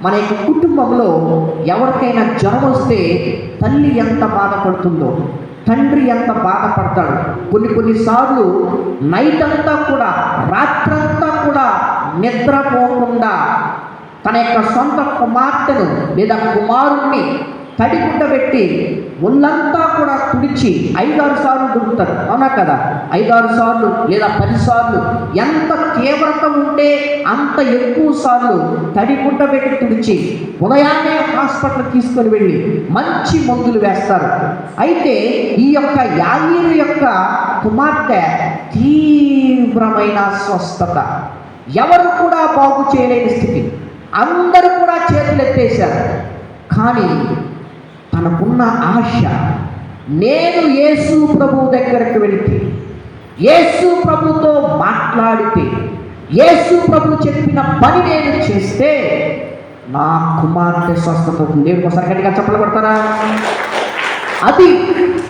మన యొక్క కుటుంబంలో ఎవరికైనా జ్వరం వస్తే తల్లి ఎంత బాధపడుతుందో, తండ్రి ఎంత బాధపడతాడు. కొన్నిసార్లు నైట్ అంతా కూడా, రాత్రంతా కూడా నిద్రపోకుండా తన యొక్క సొంత కుమార్తెను లేదా కుమారుణ్ణి తడిగుడ్డ పెట్టి ఒళ్ళంతా కూడా తుడిచి 5-6 సార్లు దుడుతారు. అవునా కదా? 5-6 సార్లు లేదా 10 సార్లు, ఎంత తీవ్రత ఉంటే అంత ఎక్కువ సార్లు తడిగుడ్డ పెట్టి తుడిచి ఉదయాన్నే హాస్పిటల్ తీసుకొని వెళ్ళి మంచి మందులు వేస్తారు. అయితే ఈ యొక్క యాయీరు యొక్క కుమార్తె తీవ్రమైన స్వస్థత. ఎవరు కూడా బాగు చేయలేని స్థితి. అందరూ కూడా చేతులు ఎత్తేశారు. కానీ తనకున్న ఆశ, నేను యేసు ప్రభు దగ్గరకు వెళితే, యేసు ప్రభుతో మాట్లాడితే, యేసు ప్రభు చెప్పిన పని నేను చేస్తే నా కుమార్తె స్వస్థత అవుతుంది. దేవుడికి ఒకసారి గట్టిగా చప్పట్లు కొడతారా? అది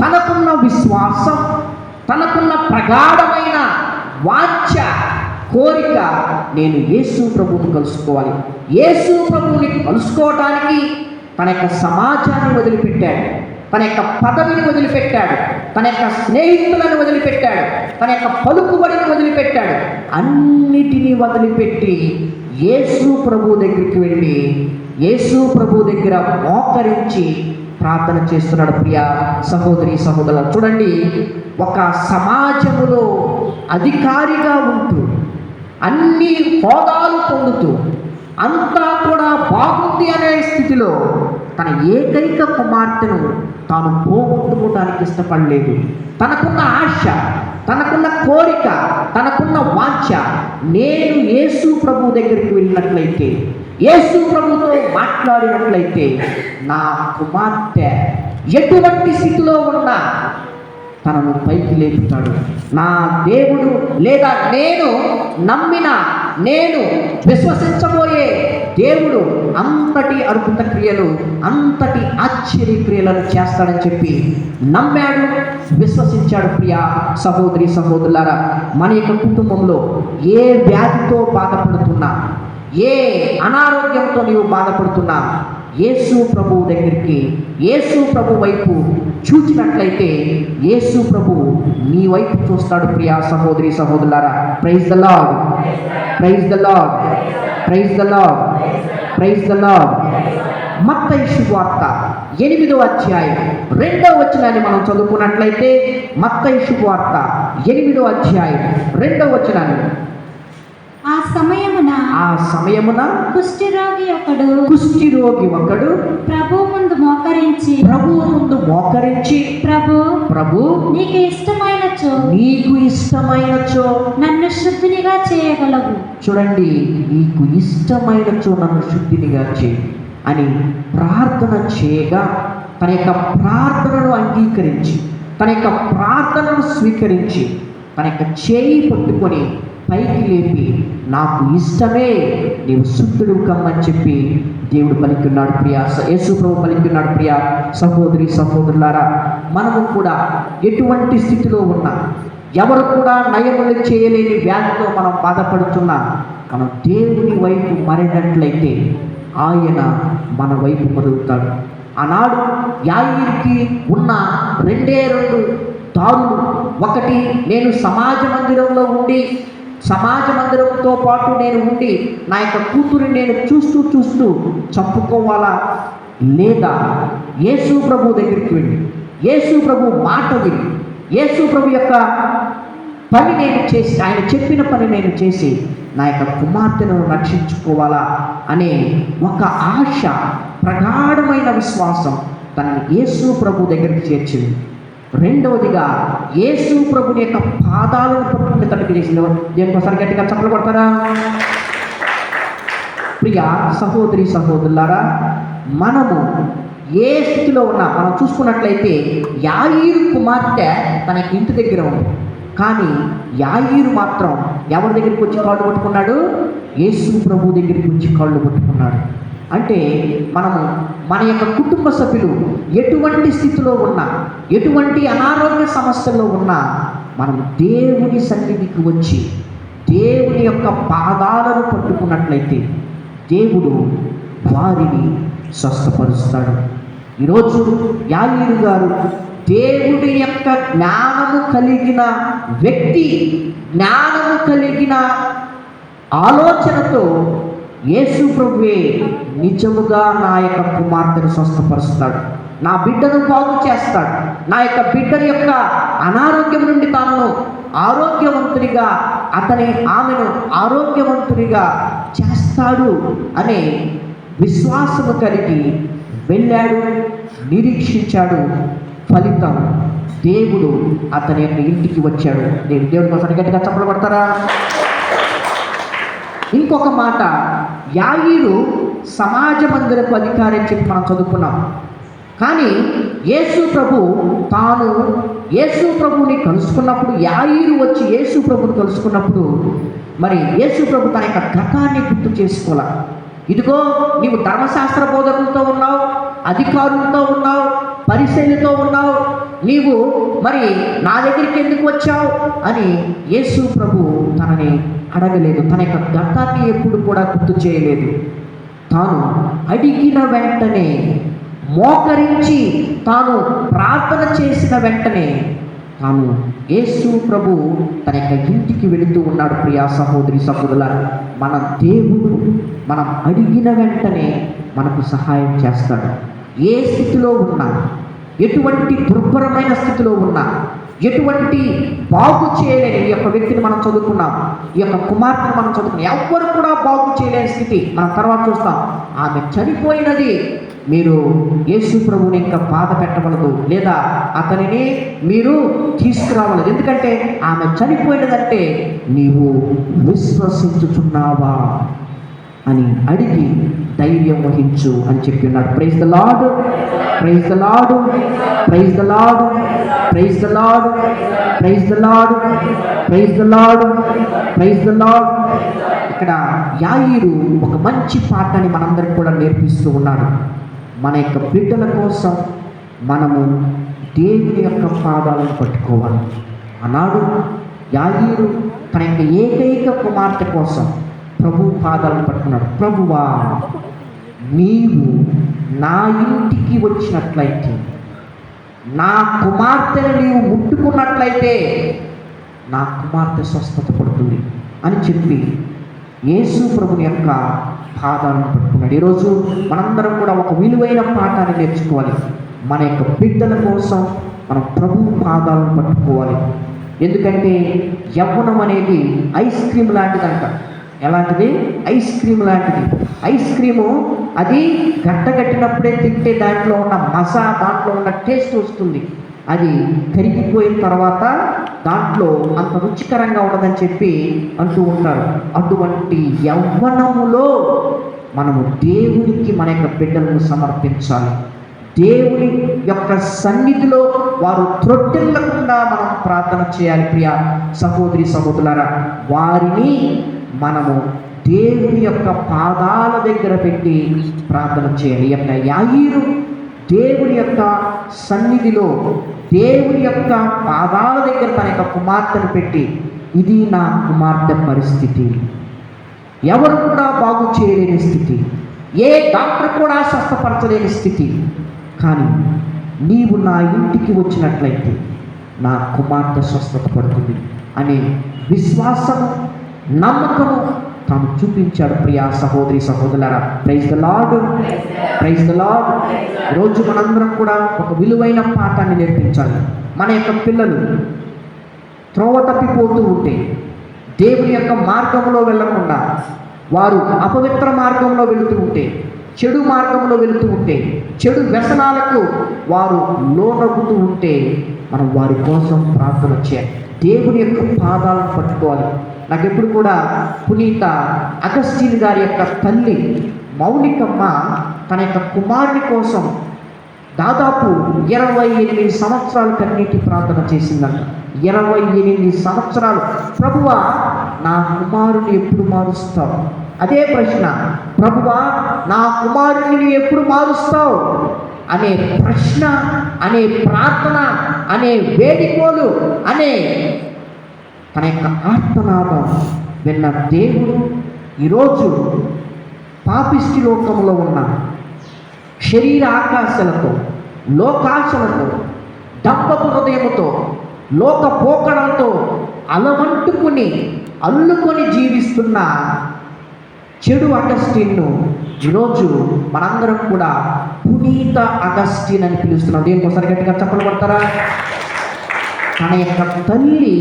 తనకున్న విశ్వాసం, తనకున్న ప్రగాఢమైన వాంఛ, కోరిక. నేను యేసు ప్రభువుని కలుసుకోవాలి. యేసు ప్రభువుని కలుసుకోవటానికి తన యొక్క సమాజాన్ని వదిలిపెట్టాడు, తన యొక్క పదవిని వదిలిపెట్టాడు, తన యొక్క స్నేహితులను వదిలిపెట్టాడు, తన యొక్క పలుకుబడిని వదిలిపెట్టాడు. అన్నిటినీ వదిలిపెట్టి యేసు ప్రభు దగ్గరికి వెళ్ళి యేసు ప్రభు దగ్గర మోకరించి ప్రార్థన చేస్తున్నాడు. ప్రియ సహోదరి సహోదరులు, చూడండి, ఒక సమాజములో అధికారిగా ఉంటూ, అన్ని హోదాలు పొందుతూ, అంతా కూడా బాగుంది అనే స్థితిలో తన ఏకైక కుమార్తెను తాను పోగొట్టుకోవడానికి ఇష్టపడలేదు. తనకున్న ఆశ, తనకున్న కోరిక, తనకున్న వాంఛ, నేను యేసు ప్రభు దగ్గరికి వెళ్ళినట్లయితే, యేసు ప్రభుతో మాట్లాడినట్లయితే నా కుమార్తె ఎటువంటి స్థితిలో ఉన్నా తనను పైకి లేపుతాడు. నా దేవుడు, లేదా నేను నమ్మిన, నేను విశ్వసించబోయే దేవుడు అంతటి అద్భుత క్రియలు, అంతటి ఆశ్చర్య క్రియలను చేస్తాడని చెప్పి నమ్మాడు, విశ్వసించాడు. ప్రియ సహోదరి సహోదరులారా, మన యొక్క కుటుంబంలో ఏ వ్యాధితో బాధపడుతున్నా, ఏ అనారోగ్యంతో నీవు బాధపడుతున్నా, యేసు ప్రభు దగ్గరికి, యేసు ప్రభు వైపు చూచినట్లయితే యేసు ప్రభు నీ వైపు చూస్తాడు. ప్రియ సహోదరి సహోదరులారా, praise the Lord, praise the Lord, praise the Lord, praise the Lord. మత్తయి శుభవార్త 8వ అధ్యాయం 2వ వచనాన్ని మనం చదువుకున్నట్లయితే, మత్తయి శుభవార్త 8వ అధ్యాయం 2వ వచనాన్ని,
ఆ సమయమున కుష్ఠరోగి ఒకడు ప్రభువు ముందు మోకరించి ప్రభు నీకు ఇష్టమైనచో నన్ను శుద్ధినిగా చేయగలవు. చూడండి, నీకు ఇష్టమైనచో నన్ను శుద్ధినిగా చేయి అని ప్రార్థన చేయగా, తన యొక్క ప్రార్థనను అంగీకరించి, తన యొక్క ప్రార్థనను స్వీకరించి, తన యొక్క చేయి పట్టుకొని పైకి లేపి, నాకు ఇష్టమే, నీవు శుద్ధుడు కమ్మని చెప్పి దేవుడు పలికిన్నాడు. ప్రియ యేసు ప్రభు పలికిన్నాడు. ప్రియ సహోదరి సహోదరులారా, మనము కూడా ఎటువంటి స్థితిలో ఉన్నా, ఎవరు కూడా నయములు చేయలేని వ్యాధితో మనం బాధపడుతున్నా, మనం దేవుని వైపు మరినట్లయితే ఆయన మన వైపు మరుగుతాడు. ఆనాడు యాయీరుకి ఉన్న 2 దారులు. ఒకటి, నేను సమాజ మందిరంతో పాటు నేను ఉండి నా యొక్క కూతురిని నేను చూస్తూ చంపుకోవాలా, లేదా యేసు ప్రభు దగ్గరికి వెళ్ళి యేసు ప్రభు మాట విని యేసు ప్రభు యొక్క పని నేను చేసి, ఆయన చెప్పిన పని నేను చేసి నా యొక్క కుమార్తెను రక్షించుకోవాలా అనే ఒక ఆశ, ప్రగాఢమైన విశ్వాసం తనని యేసు ప్రభు దగ్గరికి చేర్చింది. రెండవదిగా యేసు ప్రభుని యొక్క పాదాలను పట్టుకుని తనకి చేసింది. దేనికోసారి గట్టిగా చప్పట్లు కొడతారా? ప్రియ సహోదరి సహోదరులారా, మనము ఏ స్థితిలో ఉన్నా మనం చూసుకున్నట్లయితే, యాయీరు కుమార్తె తనకి ఇంటి దగ్గర ఉంది. కానీ యాయీరు మాత్రం ఎవరి దగ్గరికి వచ్చి కాళ్ళు పట్టుకున్నాడు? యేసు ప్రభు దగ్గరికి వచ్చి కాళ్ళు పట్టుకున్నాడు. అంటే మనము మన యొక్క కుటుంబ సభ్యులు ఎటువంటి స్థితిలో ఉన్నా, ఎటువంటి అనారోగ్య సమస్యల్లో ఉన్నా, మనం దేవుని సన్నిధికి వచ్చి దేవుని యొక్క పాదాలను పట్టుకున్నట్లయితే దేవుడు వారిని స్వస్థపరుస్తాడు. ఈరోజు యాయీరు గారు దేవుడి యొక్క జ్ఞానము కలిగిన వ్యక్తి, జ్ఞానము కలిగిన ఆలోచనతో యేసు ప్రభువే నిజముగా నా యొక్క కుమార్తెను స్వస్థపరుస్తాడు, నా బిడ్డను బాగు చేస్తాడు, నా యొక్క బిడ్డని యొక్క అనారోగ్యం నుండి తాను ఆరోగ్యవంతునిగా, ఆమెను ఆరోగ్యవంతునిగా చేస్తాడు అనే విశ్వాసము కలిగి వెళ్ళాడు, నిరీక్షించాడు. ఫలితం, దేవుడు అతని యొక్క ఇంటికి వచ్చాడు. దేవుడి కోసం గట్టిగా చప్పట్లు కొడతారా?
ఇంకొక మాట, యాయీరు సమాజ మందిరపు అధికారి అని చెప్పి మనం చదువుకున్నాం. కానీ యేసు ప్రభుని కలుసుకున్నప్పుడు, యాయీరు వచ్చి యేసు ప్రభుని కలుసుకున్నప్పుడు మరి యేసు ప్రభు తన యొక్క గతాన్ని గుర్తు చేసుకోవాలి. ఇదిగో నీవు ధర్మశాస్త్ర బోధకులతో ఉన్నావు, అధికారులతో ఉన్నావు, పరిశీలితో ఉన్నావు, నీవు మరి నా దగ్గరికి ఎందుకు వచ్చావు అని యేసు ప్రభు తనని అడగలేదు. తన యొక్క గతాన్ని ఎప్పుడు కూడా గుర్తు చేయలేదు. తాను అడిగిన వెంటనే, మోకరించి తాను ప్రార్థన చేసిన వెంటనే తాను యేసు ప్రభు తన యొక్క ఇంటికి వెళుతూ ఉన్నాడు. ప్రియా సహోదరి సహోదరులారా, మన దేవుడు మనం అడిగిన వెంటనే మనకు సహాయం చేస్తాడు. ఏ స్థితిలో ఉన్నా, ఎటువంటి దుర్భరమైన స్థితిలో ఉన్నా, ఎటువంటి బాగు చేయలేని ఈ యొక్క వ్యక్తిని మనం చదువుకున్నాం, ఈ యొక్క కుమార్తెను మనం చదువుకున్నాం. ఎవ్వరు కూడా బాగు చేయలేని స్థితి మనం తర్వాత చూస్తాం. ఆమె చనిపోయినది. మీరు యేసు ప్రభువుని ఇంకా బాధ పెట్టవలదు, లేదా అతనిని మీరు తీసుకురావలేదు. ఎందుకంటే ఆమె చనిపోయినదంటే నీవు విశ్వసించుచున్నావా అని అడిగి ధైర్యం వహించు అని చెప్పి ఉన్నాడు. Praise the Lord, praise the Lord, praise the Lord, praise the Lord, praise the Lord, praise the Lord, praise the Lord. ఇక్కడ యాయీరు ఒక మంచి పాఠాన్ని మనందరికి కూడా నేర్పిస్తూ ఉన్నాడు. మన యొక్క బిడ్డల కోసం మనము దేవుని యొక్క పాదాలను పట్టుకోవాలి. ఆనాడు యాయీరు తన యొక్క ఏకైక కుమార్తె కోసం ప్రభు పాదాలను పట్టుకున్నాడు. ప్రభువా, నీవు నా ఇంటికి వచ్చినట్లయితే, నా కుమార్తెను నీవు ముట్టుకున్నట్లయితే నా కుమార్తె స్వస్థత పడుతుంది అని చెప్పి యేసు ప్రభుని యొక్క పాదాలను పట్టుకున్నాడు. ఈరోజు మనందరం కూడా ఒక విలువైన పాఠాన్ని నేర్చుకోవాలి. మన యొక్క బిడ్డల కోసం మనం ప్రభు పాదాలను పట్టుకోవాలి. ఎందుకంటే యవ్వనం అనేది ఐస్ క్రీమ్ లాంటిదంట. ఎలాంటిది? ఐస్ క్రీమ్ లాంటిది. ఐస్ క్రీము అది గట్టగట్టినప్పుడే తింటే దాంట్లో ఉన్న మసా, దాంట్లో ఉన్న టేస్ట్ వస్తుంది. అది కరిగిపోయిన తర్వాత దాంట్లో అంత రుచికరంగా ఉండదని చెప్పి అంటూ ఉంటారు. అటువంటి యవ్వనములో మనము దేవునికి మన యొక్క బిడ్డలను సమర్పించాలి. దేవుని యొక్క సన్నిధిలో వారు త్రొట్టిల్లకుండా మనం ప్రార్థన చేయాలి. ప్రియ సహోదరి సహోదరులారా, వారిని మనము దేవుని యొక్క పాదాల దగ్గర పెట్టి ప్రార్థన చేయాలి. ఈ యొక్క యాయీరు దేవుని యొక్క సన్నిధిలో, దేవుని యొక్క పాదాల దగ్గర తన యొక్క కుమార్తెను పెట్టి, ఇది నా కుమార్తె పరిస్థితి, ఎవరు కూడా బాగు చేయలేని స్థితి, ఏ డాక్టర్ కూడా స్వస్థపరచలేని స్థితి, కానీ నీవు నా ఇంటికి వచ్చినట్లయితే నా కుమార్తె స్వస్థత పడుతుంది అనే విశ్వాసము, నమ్మకము తాను చూపించాడు. ప్రియా సహోదరి సహోదరులారా, praise the Lord, praise the Lord. రోజు మనందరం కూడా ఒక విలువైన పాఠాన్ని నేర్పించాలి. మన యొక్క పిల్లలు త్రోవ తప్పిపోతూ ఉంటే, దేవుని యొక్క మార్గంలో వెళ్ళకుండా వారు అపవిత్ర మార్గంలో వెళుతూ ఉంటే, చెడు మార్గంలో వెళుతూ ఉంటే, చెడు వ్యసనాలకు వారు లోనగుతూ ఉంటే మనం వారి కోసం ప్రార్థన చేయాలి. దేవుని యొక్క పాదాలను పట్టుకోవాలి. నాకు ఎప్పుడు కూడా పునీత అగస్టిన్ గారి యొక్క తల్లి మౌనికమ్మ తన యొక్క కుమారుని కోసం దాదాపు 28 సంవత్సరాలు కన్నీటి ప్రార్థన చేసిందంట. 28 సంవత్సరాలు. ప్రభువా, నా కుమారుని ఎప్పుడు మారుస్తావు? అదే ప్రశ్న, ప్రభువా, నా కుమారుని ఎప్పుడు మారుస్తావు అనే ప్రశ్న, అనే ప్రార్థన, అనే వేడికోలు, అనే తన యొక్క ఆర్తనాదం విన్న దేవుడు ఈరోజు పాపిష్టి లోకంలో ఉన్న శరీర ఆకాశలతో, లోకాశలతో, డంబపు హృదయముతో, లోక పోకడలతో అల్లుకొని జీవిస్తున్న చెడు అగస్టిన్ను ఈరోజు మనందరం కూడా పునీత అగస్టిన్ అని పిలుస్తున్నాం. దేనికోసారి గట్టిగా చప్పట్లు కొడతారా? తన యొక్క తల్లి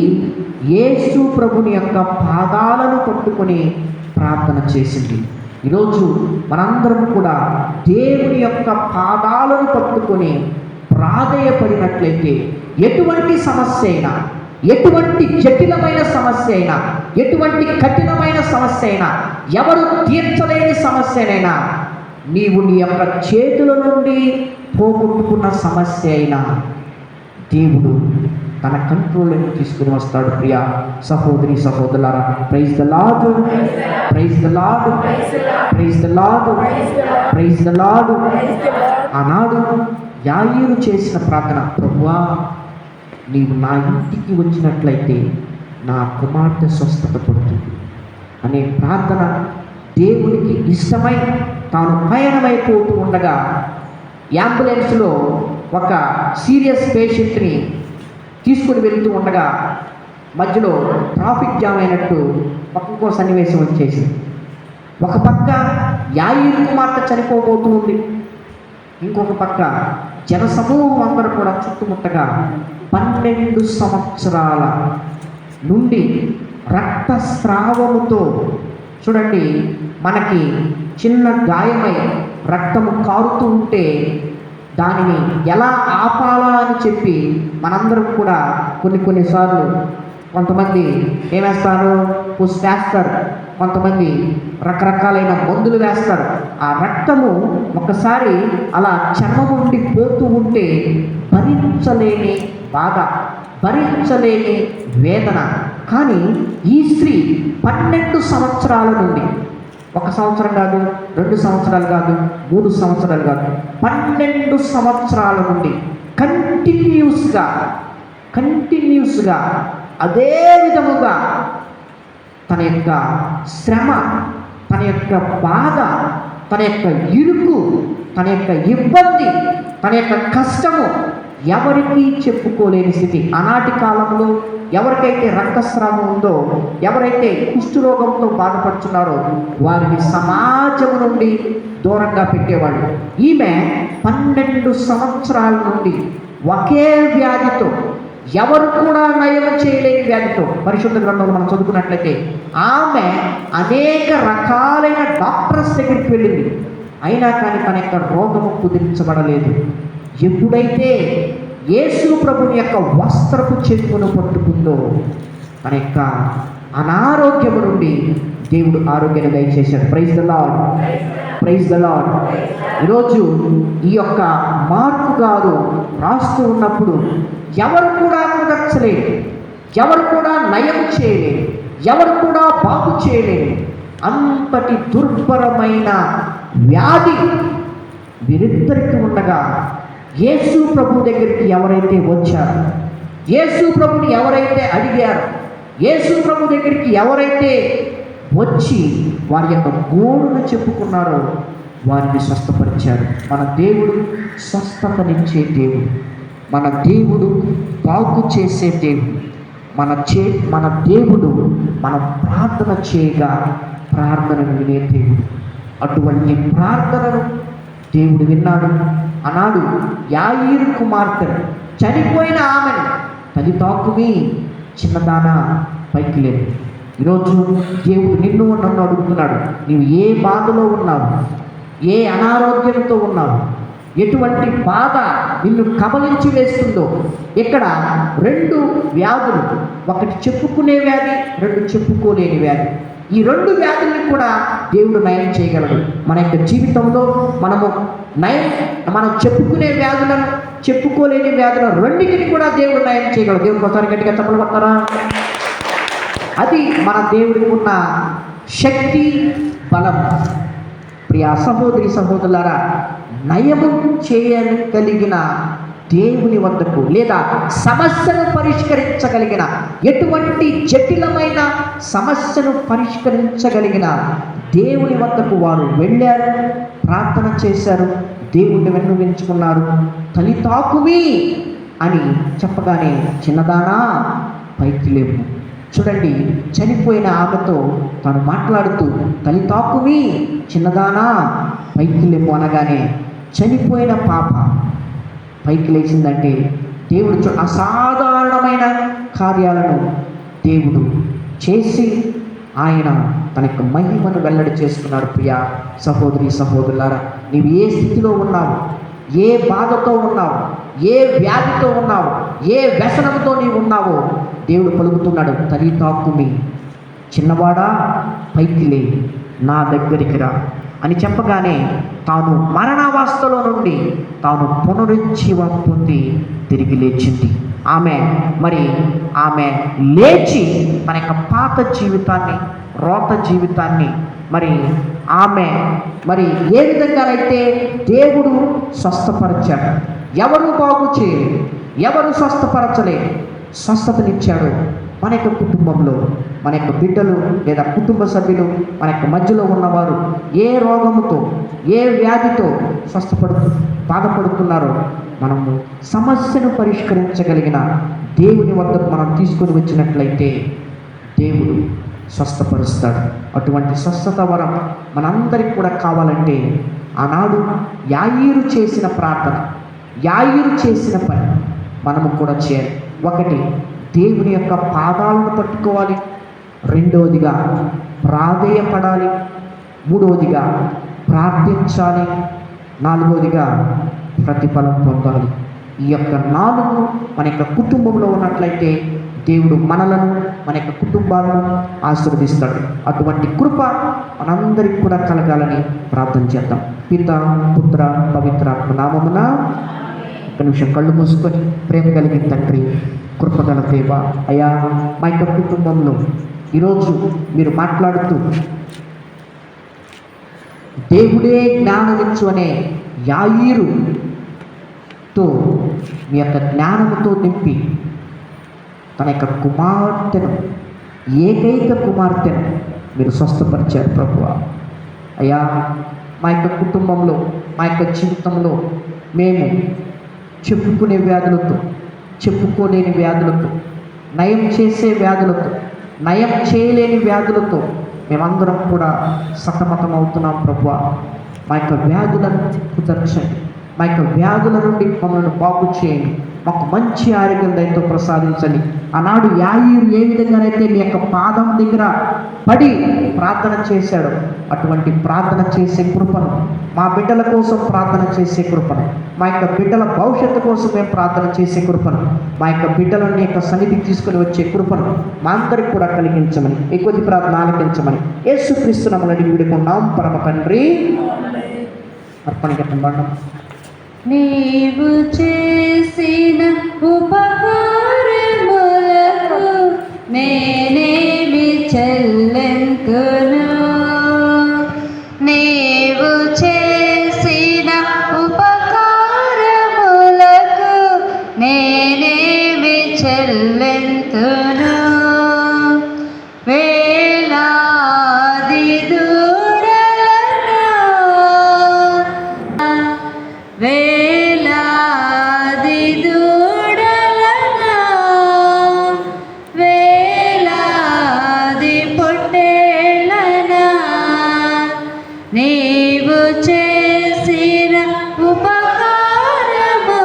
యేసు ప్రభుని యొక్క పాదాలను పట్టుకొని ప్రార్థన చేసింది. ఈరోజు మనందరం కూడా దేవుని యొక్క పాదాలను పట్టుకొని ప్రాధేయపడినట్లయితే ఎటువంటి సమస్య అయినా, ఎటువంటి జటిలమైన సమస్య అయినా, ఎటువంటి కఠినమైన సమస్య అయినా, ఎవరు తీర్చలేని సమస్యనైనా, నీవు నీ యొక్క చేతుల నుండి పోగొట్టుకున్న సమస్య అయినా దేవుడు తన కంట్రోల్లోకి తీసుకుని వస్తాడు. ప్రియ సహోదరి సహోదరులారా, praise the Lord, praise the Lord, praise the Lord, praise the Lord. ఆనాడు యాయీరు చేసిన ప్రార్థన, ప్రభువా నీవు నా ఇంటికి వచ్చినట్లయితే నా కుమార్తె స్వస్థత పడుతుంది అనే ప్రార్థన దేవునికి ఇష్టమై తాను పయనమైపోతూ ఉండగా అంబులెన్స్లో ఒక సీరియస్ పేషెంట్ని తీసుకుని వెళ్తూ ఉండగా మధ్యలో ట్రాఫిక్ జామ్ అయినట్టు పక్కకో సన్నివేశం వచ్చేసింది. ఒక పక్క యాయీరు కుమార్తె చనిపోబోతూ ఉంది, ఇంకొక పక్క జనసమూహం అందరూ కూడా చుట్టుముట్టగా 12 సంవత్సరాల నుండి రక్తస్రావముతో, చూడండి మనకి చిన్న గాయమై రక్తము కారుతూ ఉంటే దానిని ఎలా ఆపాలా అని చెప్పి మనందరం కూడా కొన్నిసార్లు కొంతమంది ఏమేస్తారు, పుష్ వేస్తారు, కొంతమంది రకరకాలైన మందులు వేస్తారు. ఆ రక్తము ఒకసారి అలా చర్మం నుండి పోతూ ఉంటే భరించలేని బాధ, భరించలేని వేదన. కానీ ఈ స్త్రీ 12 సంవత్సరాల నుండి, 1 సంవత్సరం కాదు, 2 సంవత్సరాలు కాదు, 3 సంవత్సరాలు కాదు, 12 సంవత్సరాల నుండి కంటిన్యూస్గా అదే విధముగా తన యొక్క శ్రమ, తన యొక్క బాధ, తన యొక్క ఇరుకు, తన యొక్క ఇబ్బంది, తన యొక్క కష్టము ఎవరికీ చెప్పుకోలేని స్థితి. ఆనాటి కాలంలో ఎవరికైతే రక్తస్రావం ఉందో, ఎవరైతే కుష్ఠరోగంతో బాధపడుతున్నారో వారిని సమాజం నుండి దూరంగా పెట్టేవాళ్ళు. ఈమె 12 సంవత్సరాల నుండి ఒకే వ్యాధితో, ఎవరు కూడా నయం చేయలేని వ్యాధితో, పరిశుద్ధ గ్రంథంలో మనం చదువుకున్నట్లయితే ఆమె అనేక రకాలైన డాక్టర్స్ దగ్గరికి వెళ్ళింది, అయినా కానీ తన యొక్క రోగము కుదిరించబడలేదు. ఎప్పుడైతే యేసు ప్రభుని యొక్క వస్త్రపు చెక్కును పట్టుకుందో తన యొక్క అనారోగ్యము నుండి దేవుడు ఆరోగ్యాన్ని దయచేశాడు. Praise the Lord, praise the Lord. ఈరోజు ఈ యొక్క మార్కు గారు రాస్తూ ఉన్నప్పుడు ఎవరు కూడా కుదర్చలేదు, ఎవరు కూడా నయం చేయలేదు, ఎవరు కూడా బాగు చేయలేదు. అంతటి దుర్భరమైన వ్యాధి వీరిద్దరికి ఉండగా యేసు ప్రభు దగ్గరికి ఎవరైతే వచ్చారో, యేసు ప్రభుని ఎవరైతే అడిగారో, యేసు ప్రభు దగ్గరికి ఎవరైతే వచ్చి వారి యొక్క గోడును చెప్పుకున్నారో వారిని స్వస్థపరిచారు. మన దేవుడు స్వస్థతనిచ్చే దేవుడు, మన దేవుడు బాగు చేసే దేవుడు, మన దేవుడు మనం ప్రార్థన చేయగా ప్రార్థనను వినే దేవుడు. అటువంటి ప్రార్థనను దేవుడు విన్నాడు. అన్నాడు యాయీరు కుమార్తె చనిపోయిన ఆమెను తల్లి తాకువి, చిన్నదానా పైకి లేదు. ఈరోజు దేవుడు నిన్ను నన్ను అడుగుతున్నాడు, నీవు ఏ బాధలో ఉన్నావు, ఏ అనారోగ్యంతో ఉన్నావు, ఎటువంటి బాధ నిన్ను కబలించి వేస్తుందో. ఇక్కడ 2 వ్యాధులు, ఒకటి చెప్పుకునే వ్యాధి, 2 చెప్పుకోలేని వ్యాధి. ఈ 2 వ్యాధుల్ని కూడా దేవుడు నయం చేయగలడు. మన యొక్క జీవితంలో మనం చెప్పుకునే వ్యాధులను, చెప్పుకోలేని వ్యాధులను రెండింటిని కూడా దేవుడు నయం చేయగలడు. దేవుడికి ఒకసారి గట్టిగా చప్పట్లు కొడతారా? అది మన దేవుడికి ఉన్న శక్తి, బలం. ప్రియ సహోదరి సహోదరులారా, నయము చేయగలిగిన దేవుని వద్దకు, లేదా సమస్యను పరిష్కరించగలిగిన, ఎటువంటి జటిలమైన సమస్యను పరిష్కరించగలిగిన దేవుని వద్దకు వారు వెళ్ళారు, ప్రార్థన చేశారు, దేవుడిని విన్నవించుకున్నారు. తల్లి తాకువి అని చెప్పగానే చిన్నదానా పైకి లేవు. చూడండి, చనిపోయిన ఆమెతో తాను మాట్లాడుతూ తల్లి తాకువి, చిన్నదానా పైకి లేవు అనగానే చనిపోయిన పాప పైకి లేచిందంటే దేవుడు అసాధారణమైన కార్యాలను దేవుడు చేసి ఆయన తన యొక్క మహిమను వెల్లడి చేసుకున్నాడు. ప్రియ సహోదరి సహోదరులారా, నీవు ఏ స్థితిలో ఉన్నావు, ఏ బాధతో ఉన్నావు, ఏ వ్యాధితో ఉన్నావు, ఏ వ్యసనంతో నీవు ఉన్నావో దేవుడు పలుకుతున్నాడు, తల్లి తాకుమి, చిన్నవాడా పైకి లే, నా దగ్గరికి రా అని చెప్పగానే తాను మరణావస్థలో నుండి తాను పునరుజ్జీవం పొంది తిరిగి లేచింది. ఆమె లేచి తన యొక్క పాత జీవితాన్ని, రోత జీవితాన్ని ఆమె ఏ విధంగానైతే దేవుడు స్వస్థపరిచాడు, ఎవరు బాగు చేయలేదు, ఎవరు స్వస్థపరచలేదు, స్వస్థతనిచ్చాడు. మన యొక్క కుటుంబంలో మన యొక్క బిడ్డలు లేదా కుటుంబ సభ్యులు మన యొక్క మధ్యలో ఉన్నవారు ఏ రోగముతో, ఏ వ్యాధితో బాధపడుతున్నారో మనము సమస్యను పరిష్కరించగలిగిన దేవుని వద్దకు మనం తీసుకొని వచ్చినట్లయితే దేవుడు స్వస్థపరుస్తాడు. అటువంటి స్వస్థత వరం మనందరికి కూడా కావాలంటే ఆనాడు యాయీరు చేసిన ప్రార్థన, యాయీరు చేసిన పని మనము కూడా చేయాలి. ఒకటి, దేవుని యొక్క పాదాలను పట్టుకోవాలి. రెండవదిగా ప్రాధేయపడాలి. మూడవదిగా ప్రార్థించాలి. నాలుగవదిగా ప్రతిఫలం పొందాలి. ఈ యొక్క 4 మన యొక్క కుటుంబంలో ఉన్నట్లయితే దేవుడు మనలను, మన యొక్క కుటుంబాలను ఆశీర్వదిస్తాడు. అటువంటి కృప మనందరికి కూడా కలగాలని ప్రార్థన చేద్దాం. పిత, పుత్ర, పవిత్రాత్మ నామమున. ఒక నిమిషం కళ్ళు మూసుకొని, ప్రేమ కలిగిన తండ్రి, కృపగల దేవ, అయ్యా మా యొక్క కుటుంబంలో ఈరోజు మీరు మాట్లాడుతూ దేవుడే జ్ఞానమిచ్చు అనే యాయీరుతో మీ యొక్క జ్ఞానముతో నింపి తన యొక్క కుమార్తెను, ఏకైక కుమార్తెను మీరు స్వస్థపరిచారు ప్రభువా. అయ్యా మా యొక్క కుటుంబంలో, మా యొక్క జీవితంలో మేము చెప్పుకునే వ్యాధులతో, చెప్పుకోలేని వ్యాధులతో, నయం చేసే వ్యాధులతో, నయం చేయలేని వ్యాధులతో మేమందరం కూడా సతమతం అవుతున్నాం ప్రభువా. మా యొక్క వ్యాధులను కుదర్చండి, మా యొక్క వ్యాధుల నుండి మమ్మల్ని బాగు చేయండి, మాకు మంచి ఆరోగ్యం దయతో ప్రసాదించండి. ఆనాడు యాయీరు ఏ విధంగానైతే మీ యొక్క పాదం దగ్గర పడి ప్రార్థన చేశాడో అటువంటి ప్రార్థన చేసే కృపను, మా బిడ్డల కోసం ప్రార్థన చేసే కృపను, మా యొక్క బిడ్డల భవిష్యత్తు కోసం మేము ప్రార్థన చేసే కృపను, మా యొక్క బిడ్డలని యొక్క సన్నిధికి తీసుకుని వచ్చే కృపను మా అందరికి కూడా కలిగించమని, ఈ కొద్ది ప్రార్థన ఆలకించమని యేసుక్రీస్తు నామమున వేడుకున్నాం పరమ తండ్రి. అర్పణ కట్టండి.
నీవు చేసిన ఉపకారములకు నేనేమి చెల్లింతును? నీవు చేసిన ఉపకారములకు నేనేమి చెల్లింతును? వేలాది వేలాది దూడలనా, వేలాది పొట్టేళ్ళనా, నీవు చేసిన ఉపకారములకు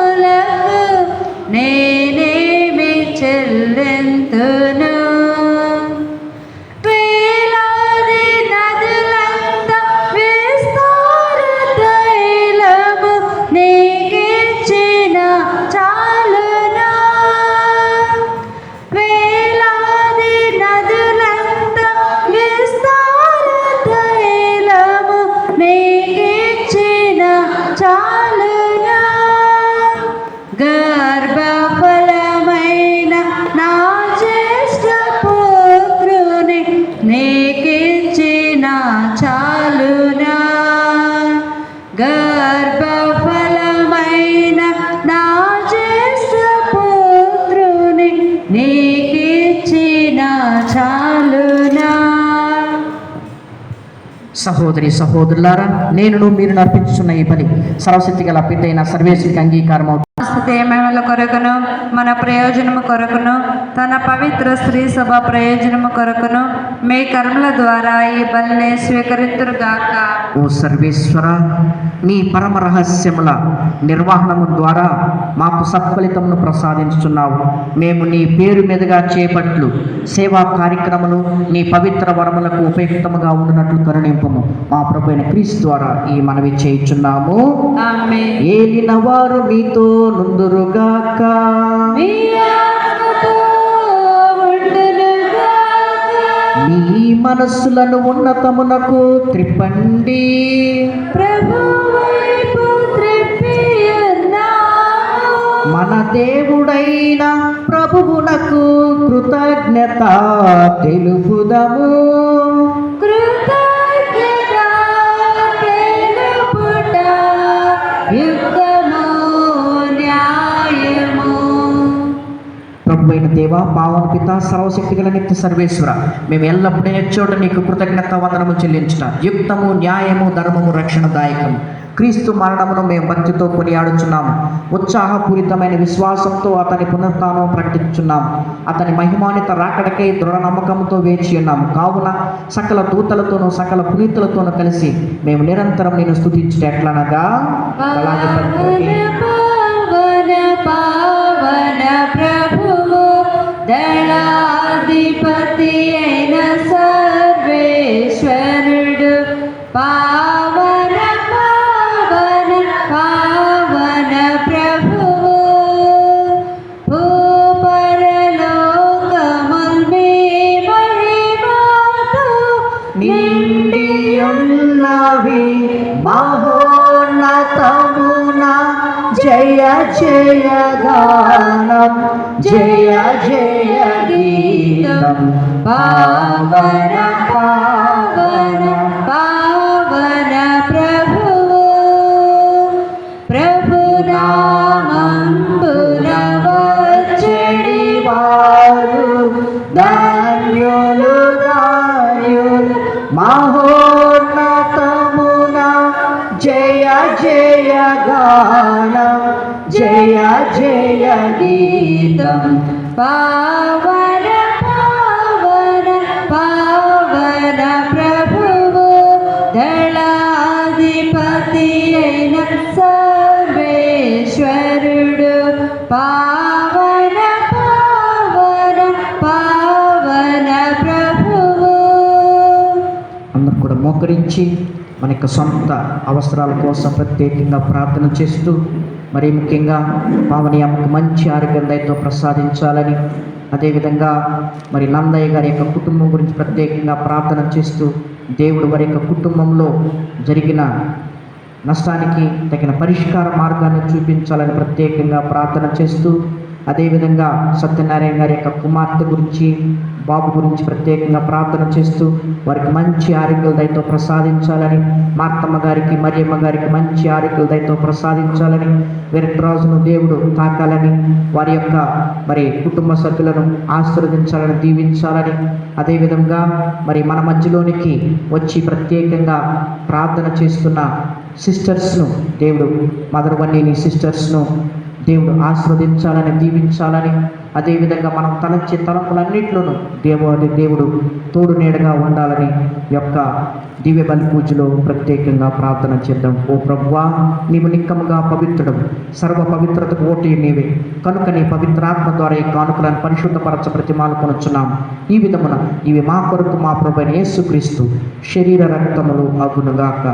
నేనేమి చెల్లింతును? వేలాది నదులంత విస్తార తైలము నీకిచ్చిన చాలునా? వేలాది నదులంత విస్తార తైలము నీకిచ్చిన చాలునా? గర్భఫలమైన నా జ్యేష్ఠ పుత్రుని నీకిచ్చిన చాలునా? గర్భఫలమైన నా జ్యేష్ఠ పుత్రుని నీకిచ్చిన చాలునా?
సహోదరి సహోదరులారా, నేను మీరు నర్పించున్న ఈ బలి సర్వశక్తి గల పితైన సర్వేశ్వరికి అంగీకారం అవుతుంది.
మహిమల కొరకును మన ప్రయోజనము కొరకును తన పవిత్ర స్త్రీ సభ ప్రయోజనము కొరకును మీ కర్మల ద్వారా ఈ బలిని స్వీకరింతురుగాక.
ఓ సర్వేశ్వర, నీ పరమ రహస్యముల నిర్వహణము ద్వారా మాకు సత్ఫలితమును ప్రసాదించుచున్నావు. మేము నీ పేరు మీదుగా చేపట్లు సేవా కార్యక్రమాలు నీ పవిత్ర వరములకు ఉపయుక్తముగా ఉండినట్లు కరుణింపము. మా ప్రభువైన క్రీస్తు ద్వారా ఈ మనవి చేయుచున్నాము.
ఆమేన్.
ఏలిన వారు మీతో నుందురుగాక.
మీ ఆత్మతో ఉండునుగాక.
మీ మనస్సులను ఉన్నతమునకు త్రిప్పండి.
ప్రభు వైపు త్రిప్పి ఉన్నాము.
మన దేవుడైన ప్రభువునకు కృతజ్ఞత తెలుపుదము.
కృతజ్ఞత తెలుపుట యుక్తము న్యాయము.
ప్రభు అయిన దేవా, పావన పిత, సర్వశక్తి గల నిత్య సర్వేశ్వర, మేము ఎల్లప్పుడూ ఎచ్చోట నీకు కృతజ్ఞత వందనము చెల్లించుట యుక్తము, న్యాయము, ధర్మము, రక్షణదాయకము. క్రీస్తు మరణమును మేము భక్తితో కొనియాడుచున్నాము. ఉత్సాహపూరితమైన విశ్వాసంతో అతని పునరుత్థానం ప్రకటించున్నాము. అతని మహిమానిత రాకడకై దృఢ నమ్మకంతో వేచి ఉన్నాము. కావున సకల దూతలతోనూ సకల పునీతులతోనూ కలిసి మేము నిరంతరం నేను స్తుతించుట ఎట్లనగా, అలాగే
పావన పావన ప్రభువు దళాధిపతి అయిన సర్వేశ్వరుడు. పావన పావన పావన ప్రభువు భూపరలోకముల్ మీ మహిమతో
నిండియున్నవి మహోన్నతమున జయ జయ గానం, జయ జయ గీతం.
పావన పావన పావన ప్రభువు ప్రభునామంబున వచ్చడి
వారు ధన్యులు ధన్యులు మహోన్నతమున జయ జయ గానం, జయ జయ గీతం.
పావన పావన పావన ప్రభువు దళాధిపతి అయిన సర్వేశ్వరుడు. పావన పావన పావన ప్రభువు.
అందరూ కూడా మోకరించి మన యొక్క సొంత అవసరాల కోసం ప్రత్యేకంగా ప్రార్థన చేస్తూ, మరి ముఖ్యంగా పావని అమ్మకు మంచి ఆరోగ్యం దయతో ప్రసాదించాలని, అదేవిధంగా మరి నందయ్య గారి యొక్క కుటుంబం గురించి ప్రత్యేకంగా ప్రార్థన చేస్తూ, దేవుడు వారి యొక్క కుటుంబంలో జరిగిన నష్టానికి తగిన పరిష్కార మార్గాన్ని చూపించాలని ప్రత్యేకంగా ప్రార్థన చేస్తూ, అదేవిధంగా సత్యనారాయణ గారి యొక్క కుమార్తె గురించి, బాబు గురించి ప్రత్యేకంగా ప్రార్థన చేస్తూ వారికి మంచి ఆరోగ్యాల దయతో ప్రసాదించాలని, మార్తమ్మ గారికి, మరియమ్మ గారికి మంచి ఆరోగ్యాల దయతో ప్రసాదించాలని, వీరరాజును దేవుడు తాకాలని, వారి యొక్క మరి కుటుంబ సభ్యులను ఆశీర్వదించాలని, దీవించాలని, అదేవిధంగా మరి మన మధ్యలోనికి వచ్చి ప్రత్యేకంగా ప్రార్థన చేస్తున్న సిస్టర్స్ను దేవుడు, మదర్ వన్నీని సిస్టర్స్ను దేవుడు ఆశీర్వదించాలని, దీవించాలని, అదేవిధంగా మనం తలంచే తలంపులన్నింటిలోనూ దేవుడు తోడు నీడగా ఉండాలని యొక్క దివ్య బలి పూజలో ప్రత్యేకంగా ప్రార్థన చేద్దాం. ఓ ప్రభువా, నీవు నిక్కముగా పవిత్రుడు, సర్వ పవిత్రతకు ఓటు నీవే కనుక నీ పవిత్రాత్మ ద్వారా ఈ కానుకలను పరిశుద్ధపరచ ప్రతిమాలు కొనుచున్నాము. ఈ విధమున ఇవి మా కొరకు మా ప్రభువైన యేసుక్రీస్తు శరీర రక్తములు అగునుగాక.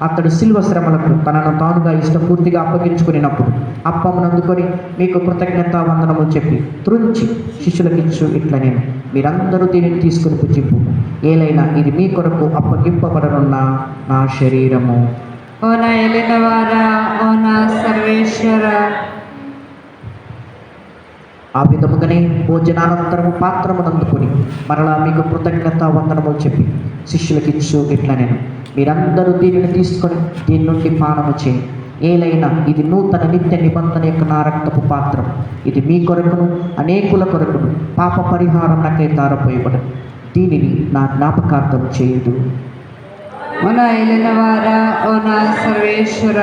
అతడు శిలువ శ్రమలకు తనను తానుగా ఇష్టపూర్తిగా అప్పగించుకునేటప్పుడు అప్పమును అందుకొని మీకు కృతజ్ఞత వందనములు చెప్పి త్రుంచి శిష్యులకిచ్చు ఇట్లా, నేను మీరందరూ దీనిని తీసుకుని పుచ్చింపు, ఏలైనా ఇది మీ కొరకు అప్పగింపబడనున్న నా శరీరము.
ఓ నా ఏలిన వారా, ఓ నా సర్వేశ్వర.
ఆ విధముగానే భోజనానంతరము పాత్రమును అందుకొని మరలా మీకు కృతజ్ఞత వందనములు చెప్పి శిష్యులకిచ్చు ఇట్లా, నేను మీరందరూ దీనిని తీసుకొని దీని నుండి పానము చేయి, ఏలైనా ఇది నూతన నిత్య నిబంధన యొక్క నా రక్తపు పాత్రం, ఇది మీ కొరకును అనేకుల కొరకును పాప పరిహారం నాకై తారపోయబడు, దీనిని నా జ్ఞాపకార్థం చేయుదు.
ఓ నా ఏలిన వారా, ఓ నా సర్వేశ్వర.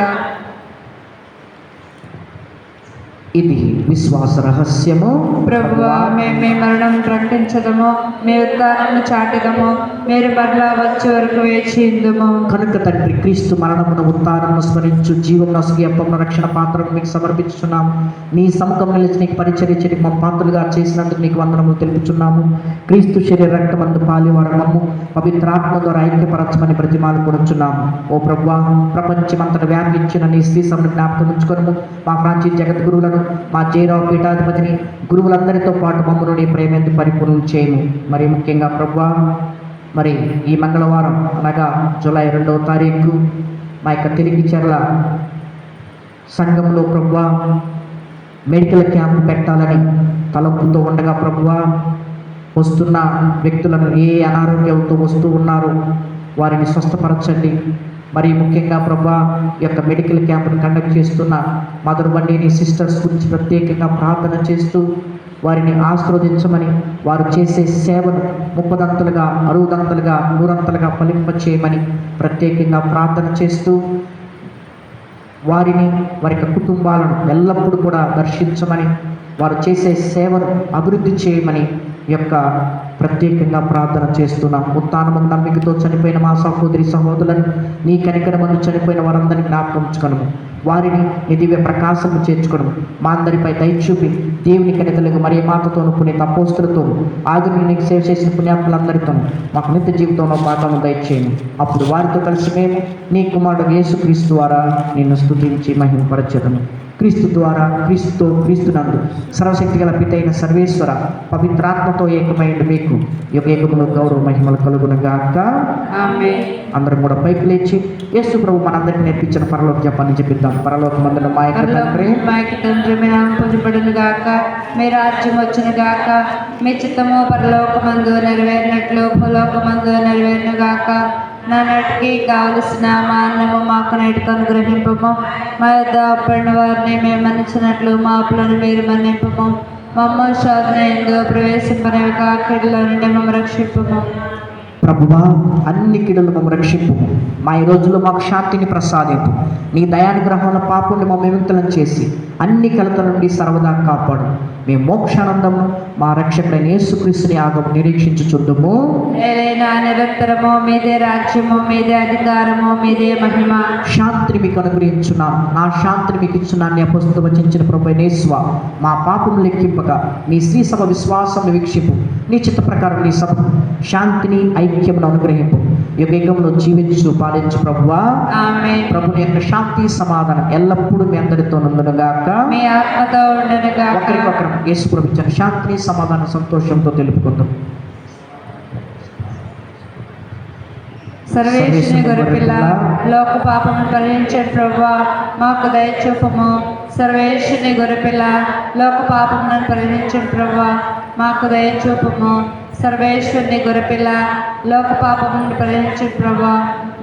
ఇది విశ్వాస రహస్యము.
ప్రభువా, మేము మీ మరణం ప్రకటించదము, మీ ఉద్ధారణ చాటిదము, మీరు మరలా వచ్చే వరకు వేచి ఉందుము.
కనుక తండ్రి, క్రీస్తు మరణమును ఉత్థానమును స్మరించు జీవం నొసగి అప్పమును రక్షణ పాత్రను మీకు సమర్పించుచున్నాము. నీ సముఖం నిలిచి నీకు పరిచర్యని మా పాత్రలుగా చేసినందుకు నీకు వందనములు తెలుపుచున్నాము. క్రీస్తు శరీర రక్తమందు పాలివారము పవిత్రాత్మ ద్వారా ఐక్యపరచమని ప్రతిమాలు కొనుచున్నాము. ఓ ప్రభువా, ప్రపంచమంతటా వ్యాపించిన నీ శ్రీ సభను జ్ఞాపకం ఉంచుకొనుము. మా ఫ్రాన్సిస్ జగద్గురువులను, మా జయరావు పీఠాధిపతిని, గురువులందరితో పాటు మమ్మల్ని నీ ప్రేమేందు పరిపూర్ణం చేయము. మరి ముఖ్యంగా ప్రభువా, మరి ఈ మంగళవారం అనగా జూలై 2వ తారీఖు మా యొక్క తెలిగిచెర్ల సంఘంలో ప్రభువా మెడికల్ క్యాంప్ పెట్టాలని తలంపుతో ఉండగా ప్రభువా వస్తున్న వ్యక్తులను ఏ అనారోగ్యంతో వస్తూ ఉన్నారో వారిని స్వస్థపరచండి. మరి ముఖ్యంగా ప్రభువా ఈ యొక్క మెడికల్ క్యాంప్ను కండక్ట్ చేస్తున్న మదర్ బండిని సిస్టర్స్ గురించి ప్రత్యేకంగా ప్రార్థన చేస్తూ వారిని ఆశీర్వదించమని, వారు చేసే సేవను 30దంతలుగా 60దంతలుగా 100ంతలుగా ఫలింపచేయమని ప్రత్యేకంగా ప్రార్థన చేస్తూ వారిని వారి యొక్క కుటుంబాలను ఎల్లప్పుడూ కూడా దర్శించమని, వారు చేసే సేవను అభివృద్ధి చేయమని ఈ యొక్క ప్రత్యేకంగా ప్రార్థన చేస్తున్నాం. ఉత్థానము నమ్మికతో చనిపోయిన మా సహోదరి సహోదరులను నీ కనికరమందు చనిపోయిన వారందరినీ జ్ఞాపకం ఉంచుకొనుము. వారిని నీ దివ్య ప్రకాశము చేర్చుకొనుము. మా అందరిపై దయచూపి దేవుని కనితలకు మరి మాతతోను పునీత అపోస్తులతోను ఆదిని నీకు సేవ చేసిన పుణ్యాత్ములందరితోనూ మాకు నిత్య జీవితంలో పాఠము దయచేయము. అప్పుడు వారితో కలిసి మేము నీ కుమారుడు యేసుక్రీస్తు ద్వారా నిన్ను స్తుతించి మహిమపరచెదము. క్రీస్తు ద్వారా, క్రీస్తుతో, క్రీస్తునందు సర్వశక్తి గల పితైన సర్వేశ్వర పవిత్రాత్మతో ఏకమైన మీకు యుగయుగములు గౌరవ మహిమలు కలుగునుగాక.
ఆమేన్.
అందరం కూడా పైకి లేచి యేసు ప్రభు మనందరికీ నేర్పించిన పరలోక జపాన్ని చెప్పిద్దాం. పరలోకమందున మా యొక్క తండ్రి,
మా యొక్క తండ్రి, మీ నామం పూజింపబడును గాక, మీ రాజ్యం వచ్చును గాక, మీ చిత్తము పరలోకమందు నెరవేరినట్లు భూలోకమందు నెరవేరును గాక. నాటికి కావలసిన మా అన్నము మాకు నేటికి అనుగ్రహింపము. మా యొద్ద అప్పడిన వారిని మేము మన్నించినట్లు మా అప్పులను మీరు మన్నింపము. మమ్మల్ని శోధన ఎందు ప్రవేశింపనివి కాకిడిలో నుండి మమ్మల్ని రక్షింపము.
ప్రభువా అన్ని కీడులు మమ్మ రక్షింపు. మా ఈ రోజుల్లో మాకు శాంతిని ప్రసాదింపు. నీ దయానుగ్రహంలో పాపుని మమ్మ విముక్తులను చేసి అన్ని కలతల నుండి సర్వదా కాపాడు. మేము మోక్షానందము మా రక్షకుడైన యేసుక్రీస్తుని ఆగము నిరీక్షించుచుందుము.
ఏలైనా నిరంతరము మీదే రాజ్యము, మీదే అధికారము, మీదే మహిమ.
శాంతిని మీకు అనుగ్రహించున్నాను, నా శాంతిని మీకు ఇచ్చున్నాను అపోస్తలులు వచించిన ప్రభువైన యేసువా, మా పాపము లెక్కింపగా నీ శ్రీ సభ విశ్వాసం వీక్షింపు. నీ చిత్త ప్రకారం నీ సభ శాంతిని ఐక్యమును అనుగ్రహింపు. యుగయుగంలో జీవించు పాలించు ప్రభువా.
ఆమేన్.
ప్రభుని యొక్క శాంతి సమాధానం ఎల్లప్పుడూ మీ అందరితో నుండునుగాక.
మీ ఆత్మతో ఉండును గాక.
ఒకరికొకరు యేసు ప్రభు ఇచ్చిన శాంతిని సమాధానం సంతోషంతో తెలుపుకుందాం.
సర్వేశ్వరుని గొర్రెపిల్ల, లోక పాపమును పరిహరించే ప్రభువా మాకు దయచూపము. సర్వేశ్వరుని గొర్రెపిల్ల, లోక పాపములను పరిహరించే ప్రభువా మాకు దయచూపము. సర్వేశ్వరుని గొర్రెపిల్ల, లోక పాపములను పరిహరించే ప్రభువా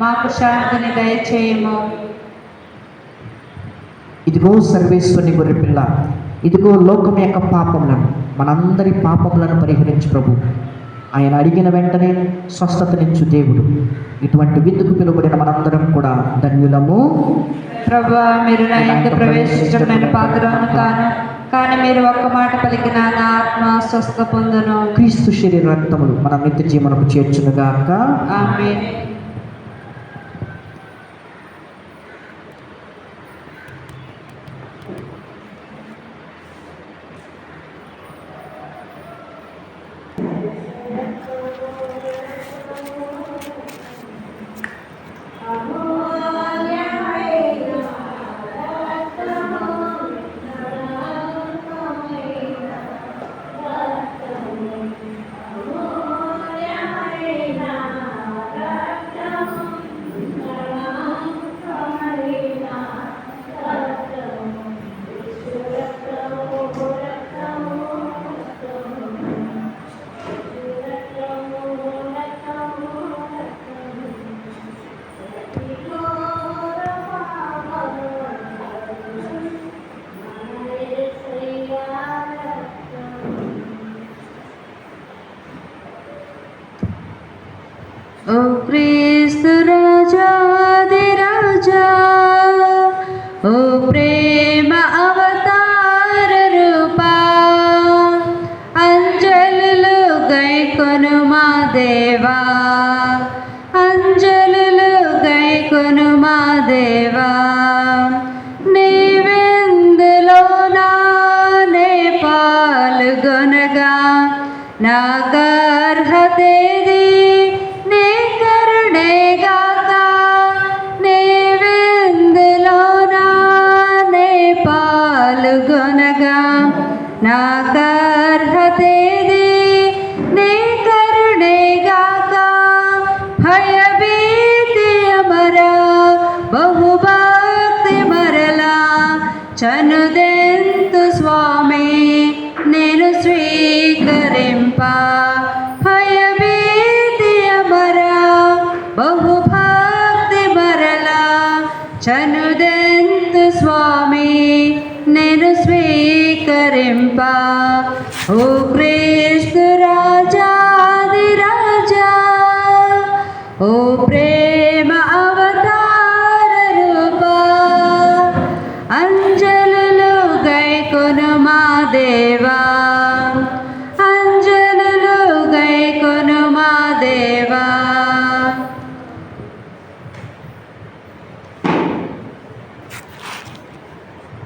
మాకు శాంతిని దయచేయము.
ఇదిగో సర్వేశ్వరుని గొర్రెపిల్ల, ఇదిగో లోకం యొక్క పాపములను, మనందరి పాపములను పరిహరించు ప్రభు. ఆయన అడిగిన వెంటనే స్వస్థతనిచ్చు దేవుడు. ఇటువంటి విందుకు పిలువబడిన మనందరం కూడా ధన్యులము.
ప్రభువా మీరు నా ఇంట ప్రవేశించడం నేను పాత్రను కాను, కానీ మీరు ఒక్క మాట పలికిన నా ఆత్మ స్వస్థ పొందును.
క్రీస్తు శరీర రక్తములు మన నిత్య జీవనకు చేర్చునుగాక.
ఆమేన్. ఓ క్రీస్తు రాజాది రాజా, ఓ ప్రేమ అవతార రూపా, అంజలులు గైకొను మా దేవా, అంజలులు గైకొను మా దేవా. నీవెందులో నానే పాల్గొనగా నాకర్హతేది నీ కరుణేగాక. నీవెందులో నానే పాల్గొనగా నాకర్హతేది నీ కరుణేగాక. చనుదెంతు స్వామి నేను స్వీకరింప భయభీతి అమర బహుభక్తి మరలా చనుదెంతు స్వామి నేను స్వీకరింప ఓ క్రీస్తు రాజాది రాజా ఓ ప్రేమ అవతార రూపా అంజలులు గైకొను మా దేవా అంజలులు గైకొను మా దేవా.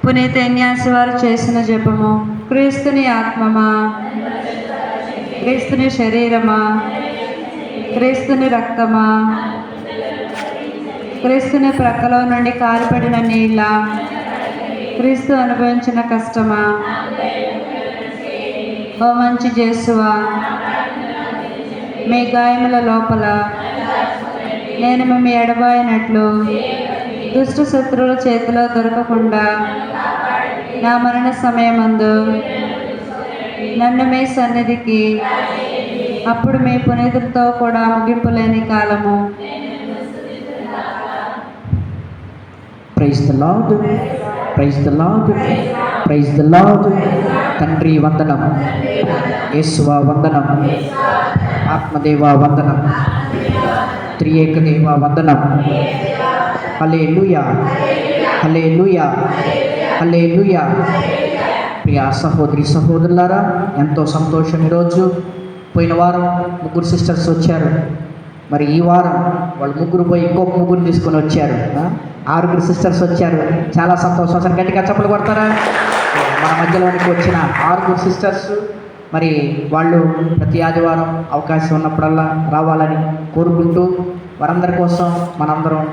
పునీత ఇన్యాసి వారు చేసిన జపము. క్రీస్తుని ఆత్మమా, క్రీస్తుని శరీరమా, క్రీస్తుని రక్తమా, క్రీస్తుని ప్రక్కలో నుండి కారిపడిన నీళ్ళ, క్రీస్తు అనుభవించిన కష్టమా, ఓ మంచి జేసువా మీ గాయముల లోపల నేను మేము ఎడబాయినట్లు దుష్ట శత్రువుల చేతిలో దొరకకుండా నా మరణ సమయమందు నన్ను మీ సన్నిధికి అప్పుడు మీ పునీతులతో కూడా ముగింపు లేని కాలము.
Praise the Lord, praise the Lord, praise the Lord. తండ్రి వందనం, యేసువా వందనం, ఆత్మదేవా వందనం, త్రియేక దేవా వందనం. హల్లెలూయా, హల్లెలూయా, హల్లెలూయా. ప్రియ సహోదరి సహోదరులారా, ఎంతో సంతోషం. ఈరోజు పోయిన వారం 3 సిస్టర్స్ వచ్చారు. మరి ఈ వారం వాళ్ళు 3 పోయి ఇంకొక 3 తీసుకొని వచ్చారు. 6 సిస్టర్స్ వచ్చారు. చాలా సంతోషం. అసలు గట్టిగా చప్పలు కొడతారా? మన మధ్యలోనికి వచ్చిన 6 సిస్టర్స్ మరి వాళ్ళు ప్రతి ఆదివారం అవకాశం ఉన్నప్పుడల్లా రావాలని కోరుకుంటూ వారందరి కోసం మనందరం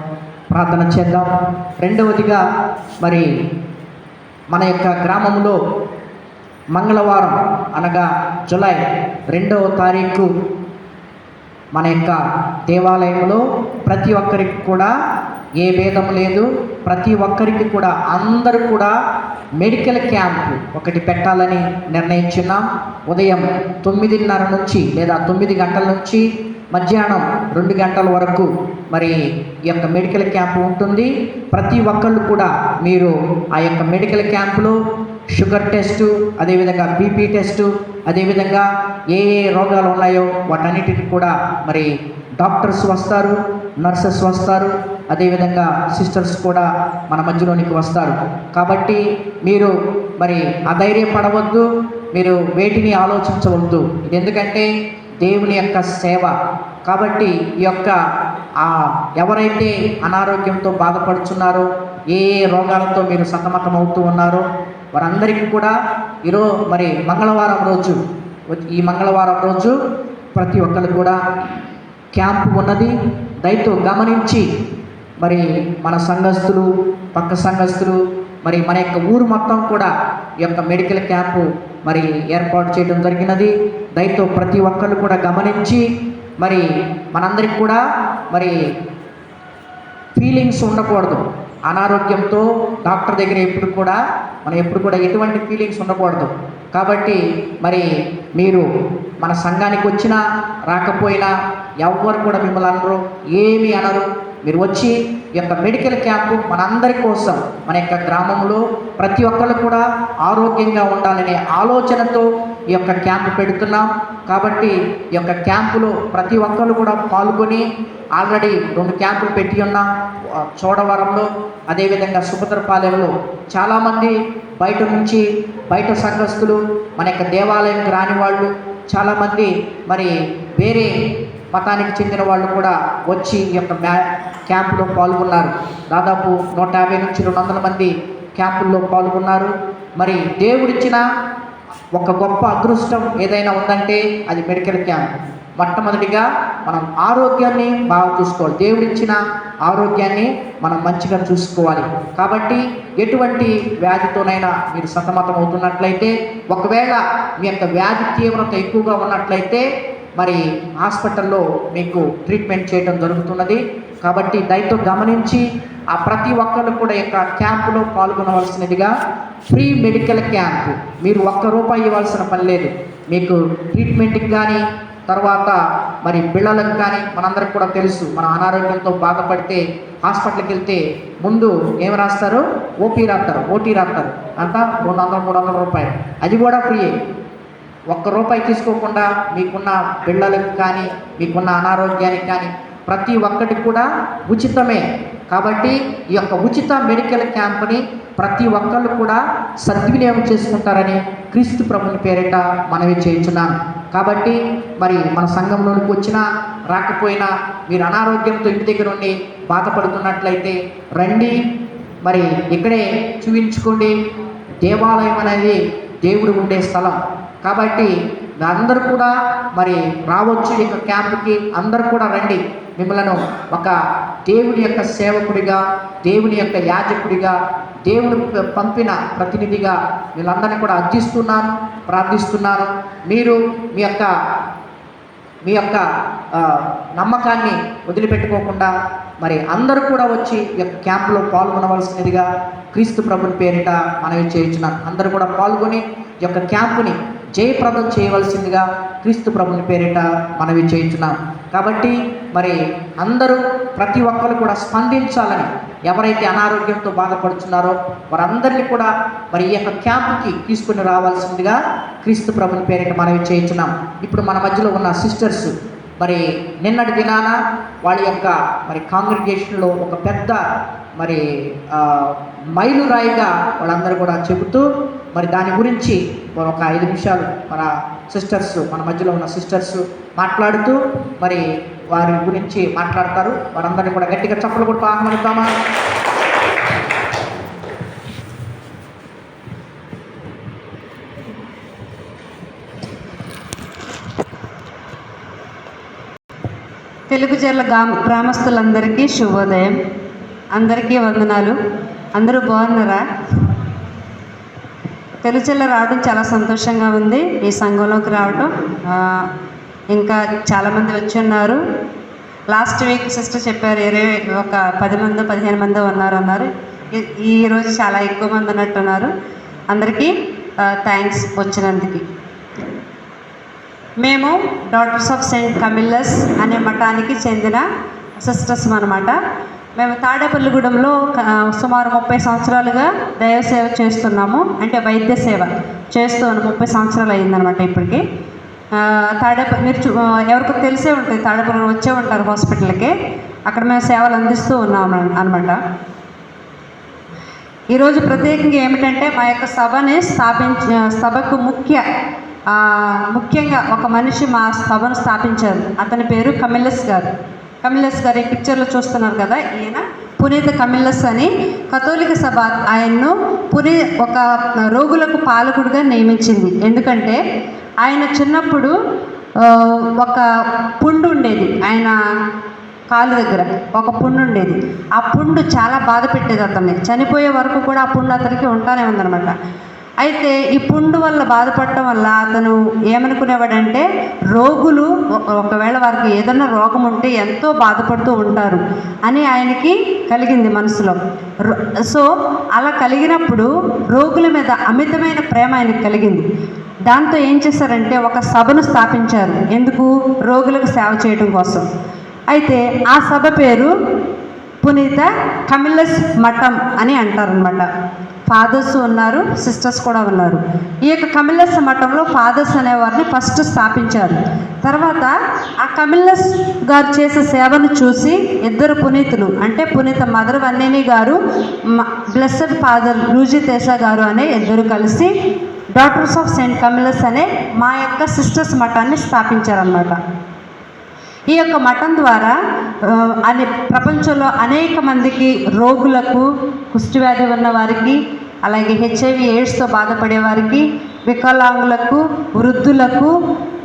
ప్రార్థన చేద్దాం. రెండవదిగా మరి మన యొక్క గ్రామంలో మంగళవారం అనగా జూలై 2వ తారీఖు మన యొక్క దేవాలయంలో ప్రతి ఒక్కరికి కూడా ఏ భేదం లేదు, ప్రతి ఒక్కరికి కూడా అందరూ కూడా మెడికల్ క్యాంప్ ఒకటి పెట్టాలని నిర్ణయించున్నాం. ఉదయం 9:30 నుంచి లేదా 9 గంటల నుంచి మధ్యాహ్నం 2 గంటల వరకు మరి ఈ యొక్క మెడికల్ క్యాంప్ ఉంటుంది. ప్రతి ఒక్కళ్ళు కూడా మీరు ఆ యొక్క మెడికల్ క్యాంపులో షుగర్ టెస్టు, అదేవిధంగా బీపీ టెస్టు, అదేవిధంగా ఏ రోగాలు ఉన్నాయో వాటన్నిటిని కూడా మరి డాక్టర్స్ వస్తారు, నర్సెస్ వస్తారు, అదేవిధంగా సిస్టర్స్ కూడా మన మధ్యలోనికి వస్తారు. కాబట్టి మీరు మరి అధైర్యపడవద్దు, మీరు వేటిని ఆలోచించవద్దు. ఇది ఎందుకంటే దేవుని యొక్క సేవ. కాబట్టి ఈ యొక్క ఎవరైతే అనారోగ్యంతో బాధపడుతున్నారో, ఏ రోగాలతో మీరు సతమతమవుతూ ఉన్నారో వారందరికీ కూడా మరి ఈ మంగళవారం రోజు ప్రతి ఒక్కరికి కూడా క్యాంపు ఉన్నది. దయతో గమనించి మరి మన సంఘస్థులు, పక్క సంఘస్థులు, మరి మన యొక్క ఊరు మొత్తం కూడా ఈ యొక్క మెడికల్ క్యాంపు మరి ఏర్పాటు చేయడం జరిగినది. దయతో ప్రతి ఒక్కళ్ళు కూడా గమనించి మరి మనందరికి కూడా మరి ఫీలింగ్స్ ఉండకూడదు. అనారోగ్యంతో డాక్టర్ దగ్గర ఎప్పుడు కూడా ఎటువంటి ఫీలింగ్స్ ఉండకూడదు. కాబట్టి మరి మీరు మన సంఘానికి వచ్చినా రాకపోయినా ఎవ్వరు కూడా మిమ్మల్ని అనరు, ఏమీ అనరు. మీరు వచ్చి ఈ యొక్క మెడికల్ క్యాంపు మనందరి కోసం, మన యొక్క గ్రామంలో ప్రతి ఒక్కళ్ళు కూడా ఆరోగ్యంగా ఉండాలనే ఆలోచనతో ఈ యొక్క క్యాంపు పెడుతున్నాం. కాబట్టి ఈ యొక్క క్యాంపులో ప్రతి ఒక్కళ్ళు కూడా పాల్గొని ఆల్రెడీ 2 క్యాంపులు పెట్టి ఉన్నాం. చోడవరంలో, అదేవిధంగా సుభద్రపాలెంలో. చాలామంది బయట సంఘస్థులు, మన యొక్క దేవాలయంకి రాని వాళ్ళు చాలామంది మరి వేరే మతానికి చెందిన వాళ్ళు కూడా వచ్చి ఈ యొక్క క్యాంపులో పాల్గొన్నారు. దాదాపు 150 నుంచి 200 మంది క్యాంపుల్లో పాల్గొన్నారు. మరి దేవుడిచ్చిన ఒక గొప్ప అదృష్టం ఏదైనా ఉందంటే అది మెడికల్ క్యాంప్. మొట్టమొదటిగా మనం ఆరోగ్యాన్ని బాగా చూసుకోవాలి. దేవుడిచ్చిన ఆరోగ్యాన్ని మనం మంచిగా చూసుకోవాలి. కాబట్టి ఎటువంటి వ్యాధితోనైనా మీరు సతమతం అవుతున్నట్లయితే, ఒకవేళ మీ యొక్క వ్యాధి తీవ్రత ఎక్కువగా ఉన్నట్లయితే మరి హాస్పిటల్లో మీకు ట్రీట్మెంట్ చేయడం జరుగుతున్నది. కాబట్టి దయతో గమనించి ఆ ప్రతి ఒక్కరు కూడా యొక్క క్యాంపులో పాల్గొనవలసినదిగా. ఫ్రీ మెడికల్ క్యాంప్, మీరు ₹1 ఇవ్వాల్సిన పని లేదు. మీకు ట్రీట్మెంట్కి కానీ తర్వాత మరి బిళ్ళలకు కానీ మనందరికి కూడా తెలుసు, మన అనారోగ్యంతో బాధపడితే హాస్పిటల్కి వెళ్తే ముందు ఏం రాస్తారు? ఓటీ రాస్తారు అంతా ₹200-300. అది కూడా ఫ్రీయే. ₹1 తీసుకోకుండా మీకున్న బిళ్ళలకు కానీ మీకున్న అనారోగ్యానికి కానీ ప్రతి ఒక్కటి కూడా ఉచితమే. కాబట్టి ఈ యొక్క ఉచిత మెడికల్ క్యాంప్ని ప్రతి ఒక్కళ్ళు కూడా సద్వినియోగం చేసుకుంటారని క్రీస్తు ప్రభుని పేరిట మనవి చేయించున్నాను. కాబట్టి మరి మన సంఘంలోనికి వచ్చినా రాకపోయినా మీరు అనారోగ్యంతో ఇంటి దగ్గర ఉండి బాధపడుతున్నట్లయితే రండి, మరి ఇక్కడే చూపించుకోండి. దేవాలయం అనేది దేవుడు ఉండే స్థలం కాబట్టి అందరూ కూడా మరి రావచ్చు ఈ యొక్క క్యాంపుకి. అందరూ కూడా రండి. మిమ్మలను ఒక దేవుని యొక్క సేవకుడిగా, దేవుని యొక్క యాజకుడిగా, దేవుడు పంపిన ప్రతినిధిగా వీళ్ళందరినీ కూడా అర్థిస్తున్నాను, ప్రార్థిస్తున్నాను. మీరు మీ యొక్క నమ్మకాన్ని వదిలిపెట్టుకోకుండా మరి అందరూ కూడా వచ్చి ఈ యొక్క క్యాంపులో పాల్గొనవలసినదిగా క్రీస్తు ప్రభుని పేరిట మనవి చేయించున్నాను. అందరూ కూడా పాల్గొని ఈ యొక్క క్యాంపుని జయప్రదం చేయవలసిందిగా క్రీస్తు ప్రభుని పేరిట మనవి చేయించున్నాం. కాబట్టి మరి అందరూ ప్రతి ఒక్కరు కూడా స్పందించాలని, ఎవరైతే అనారోగ్యంతో బాధపడుతున్నారో వారందరినీ కూడా మరి ఈ యొక్క క్యాంపుకి తీసుకుని రావాల్సిందిగా క్రీస్తు ప్రభుని పేరిట మనవి చేయించున్నాం. ఇప్పుడు మన మధ్యలో ఉన్న సిస్టర్స్ మరి నిన్నటి దినాన వాళ్ళ యొక్క మరి కాంగ్రిగేషన్లో ఒక పెద్ద మరి మైలురాయిగా వాళ్ళందరూ కూడా చెబుతూ మరి దాని గురించి ఒక 5 నిమిషాలు మన సిస్టర్స్, మన మధ్యలో ఉన్న సిస్టర్స్ మాట్లాడుతూ మరి వారి గురించి మాట్లాడతారు. వారందరినీ కూడా గట్టిగా చప్పట్లు కొడుతూ ఆహ్వానిద్దామా?
తెలుగుజర్ల గ్రామస్తులందరికీ శుభోదయం. అందరికీ వందనాలు. అందరూ బాగున్నారా? తెలుగుజర్ల రావడం చాలా సంతోషంగా ఉంది. ఈ సంఘంలోకి రావడం ఇంకా చాలామంది వచ్చి ఉన్నారు. లాస్ట్ వీక్ సిస్టర్ చెప్పారు 10 మంది 15 మంది అన్నారు. ఈరోజు చాలా ఎక్కువ మంది ఉన్నట్టున్నారు. అందరికీ థ్యాంక్స్ వచ్చినందుకు. మేము డాటర్స్ ఆఫ్ సెయింట్ కమిల్లస్ అనే మఠానికి చెందిన సిస్టర్స్ అన్నమాట. మేము తాడేపల్లిగూడెంలో సుమారు 30 సంవత్సరాలుగా దైవ సేవ చేస్తున్నాము. అంటే వైద్య సేవ చేస్తూ 30 సంవత్సరాలు అయిందనమాట ఇప్పటికి. మీరు ఎవరికి తెలిసే ఉంటుంది, తాడేపల్లి వచ్చే ఉంటారు హాస్పిటల్కి. అక్కడ మేము సేవలు అందిస్తూ ఉన్నాము అనమాట. ఈరోజు ప్రత్యేకంగా ఏమిటంటే మా యొక్క సభని సభకు ముఖ్యంగా ఒక మనిషి మా సభను స్థాపించారు. అతని పేరు కమిల్లస్ గారు. ఈ పిక్చర్లో చూస్తున్నారు కదా, ఈయన పునీత కమిల్లస్ అని కథోలిక సభ ఆయన్ను ఒక రోగులకు పాలకుడిగా నియమించింది. ఎందుకంటే ఆయన చిన్నప్పుడు ఒక పుండు ఉండేది, ఆయన కాలు దగ్గర ఒక పుండు ఉండేది. ఆ పుండు చాలా బాధ పెట్టేది అతన్ని. చనిపోయే వరకు కూడా ఆ పుండు అతనికి ఉంటానే ఉందన్నమాట. అయితే ఈ పుండు వల్ల బాధపడటం వల్ల అతను ఏమనుకునేవాడంటే రోగులు ఒకవేళ వారికి ఏదైనా రోగం ఉంటే ఎంతో బాధపడుతూ ఉంటారు అని ఆయనకి కలిగింది మనసులో. సో అలా కలిగినప్పుడు రోగుల మీద అమితమైన ప్రేమ ఆయనకు కలిగింది. దాంతో ఏం చేశారంటే ఒక సభను స్థాపించారు. ఎందుకు? రోగులకు సేవ చేయడం కోసం. అయితే ఆ సభ పేరు పునీత కమిల్లస్ మఠం అని అంటారనమాట. ఫాదర్స్ ఉన్నారు, సిస్టర్స్ కూడా ఉన్నారు. ఈ యొక్క కమిల్లస్ మఠంలో ఫాదర్స్ అనేవారిని ఫస్ట్ స్థాపించారు. తర్వాత ఆ కమిల్లస్ గారు చేసే సేవను చూసి 2 పునీతులు, అంటే పునీత మదర్ వన్నేని గారు, బ్లెస్సెడ్ ఫాదర్ లూజీ తేసా గారు అనే 2 కలిసి డాటర్స్ ఆఫ్ సెయింట్ కమిల్లస్ అనే మా యొక్క సిస్టర్స్ మఠాన్ని స్థాపించారన్నమాట. ఈ యొక్క మఠం ద్వారా ప్రపంచంలో అనేక మందికి రోగులకు, కుష్ఠవ్యాధి ఉన్న వారికి, అలాగే HIV ఎయిడ్స్తో బాధపడే వారికి, వికలాంగులకు, వృద్ధులకు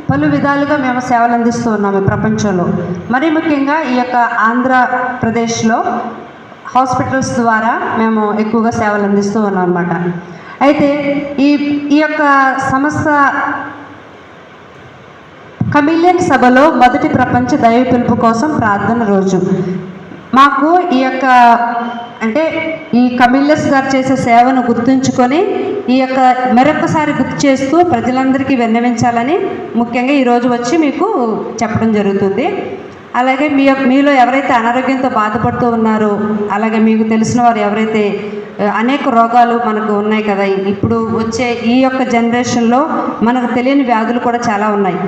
పలు విధాలుగా మేము సేవలు అందిస్తూ ఉన్నాము ప్రపంచంలో. మరీ ముఖ్యంగా ఈ యొక్క ఆంధ్రప్రదేశ్లో హాస్పిటల్స్ ద్వారా మేము ఎక్కువగా సేవలు అందిస్తూ ఉన్నాం అన్నమాట. అయితే ఈ యొక్క సంస్థ కమిలియన్ సభలో మొదటి ప్రపంచ దైవ పిలుపు కోసం ప్రార్థన రోజు. మాకు ఈ యొక్క అంటే ఈ కమిల్లస్ గారు చేసే సేవను గుర్తుంచుకొని ఈ యొక్క మరొకసారి గుర్తు చేస్తూ ప్రజలందరికీ విన్నవించాలని ముఖ్యంగా ఈరోజు వచ్చి మీకు చెప్పడం జరుగుతుంది. అలాగే మీలో ఎవరైతే అనారోగ్యంతో బాధపడుతూ ఉన్నారో, అలాగే మీకు తెలిసిన వారు ఎవరైతే అనేక రోగాలు మనకు ఉన్నాయి కదా, ఇప్పుడు వచ్చే ఈ యొక్క జనరేషన్లో మనకు తెలియని వ్యాధులు కూడా చాలా ఉన్నాయి.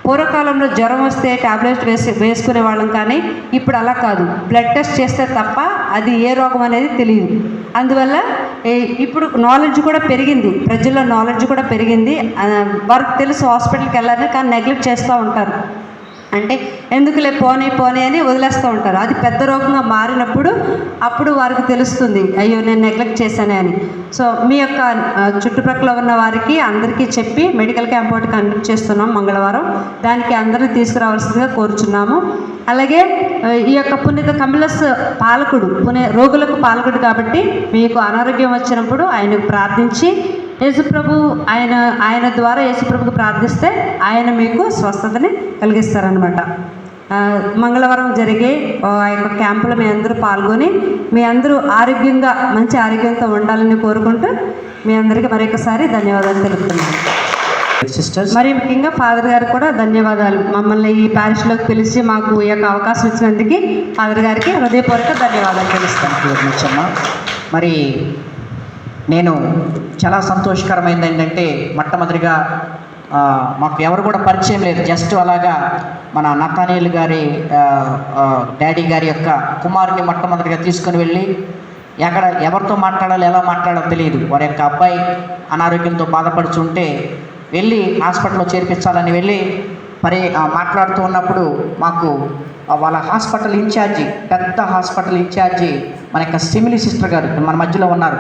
పూర్వకాలంలో జ్వరం వస్తే టాబ్లెట్ వేసుకునే వాళ్ళం, కానీ ఇప్పుడు అలా కాదు. బ్లడ్ టెస్ట్ చేస్తే తప్ప అది ఏ రోగం అనేది తెలియదు. అందువల్ల ఇప్పుడు నాలెడ్జ్ కూడా పెరిగింది, ప్రజల్లో నాలెడ్జ్ కూడా పెరిగింది. వారికి తెలుసు హాస్పిటల్కి వెళ్ళాలని, కానీ నెగ్లెక్ట్ చేస్తూ ఉంటారు. అంటే ఎందుకులే పోనీ అని వదిలేస్తూ ఉంటారు. అది పెద్ద రోగంగా మారినప్పుడు అప్పుడు వారికి తెలుస్తుంది, అయ్యో నేను నెగ్లెక్ట్ చేశానే అని. సో మీ యొక్క చుట్టుప్రక్కల ఉన్న వారికి అందరికీ చెప్పి మెడికల్ క్యాంప్ ఒకటి కండక్ట్ చేస్తున్నాం మంగళవారం. దానికి అందరినీ తీసుకురావాల్సిందిగా కోరుచున్నాము. అలాగే ఈ యొక్క పునీత కమిల్లస్ పాలకుడు, రోగులకు పాలకుడు కాబట్టి మీకు అనారోగ్యం వచ్చినప్పుడు ఆయనకు ప్రార్థించి యేసుప్రభు ఆయన ద్వారా యేసుప్రభుకు ప్రార్థిస్తే ఆయన మీకు స్వస్థతని కలిగిస్తారనమాట. మంగళవారం జరిగే ఆ యొక్క క్యాంపులో మీ అందరూ పాల్గొని మీ అందరూ ఆరోగ్యంగా మంచి ఆరోగ్యంతో ఉండాలని కోరుకుంటూ మీ అందరికీ మరొకసారి ధన్యవాదాలు తెలుపుతున్నాను.
సిస్టర్స్,
మరి ముఖ్యంగా ఫాదర్ గారికి కూడా ధన్యవాదాలు. మమ్మల్ని ఈ ప్యారిష్లోకి పిలిచి మాకు ఈ యొక్క అవకాశం ఇచ్చినందుకు ఫాదర్ గారికి హృదయపూర్వక ధన్యవాదాలు తెలుస్తాను.
మరి నేను చాలా సంతోషకరమైంది ఏంటంటే, మొట్టమొదటిగా మాకు ఎవరు కూడా పరిచయం లేదు. జస్ట్ అలాగా మన నతానియేలు గారి డాడీ గారి యొక్క కుమారుని మొట్టమొదటిగా తీసుకుని వెళ్ళి ఎవరితో మాట్లాడాలో ఎలా మాట్లాడాలో తెలియదు. వారి యొక్క అబ్బాయి అనారోగ్యంతో బాధపడుతుంటే వెళ్ళి హాస్పిటల్లో చేర్పించాలని వెళ్ళి మాట్లాడుతూ ఉన్నప్పుడు మాకు వాళ్ళ హాస్పిటల్ ఇన్ఛార్జి, పెద్ద హాస్పిటల్ ఇన్ఛార్జి మన యొక్క సిమిలి సిస్టర్ గారు మన మధ్యలో ఉన్నారు.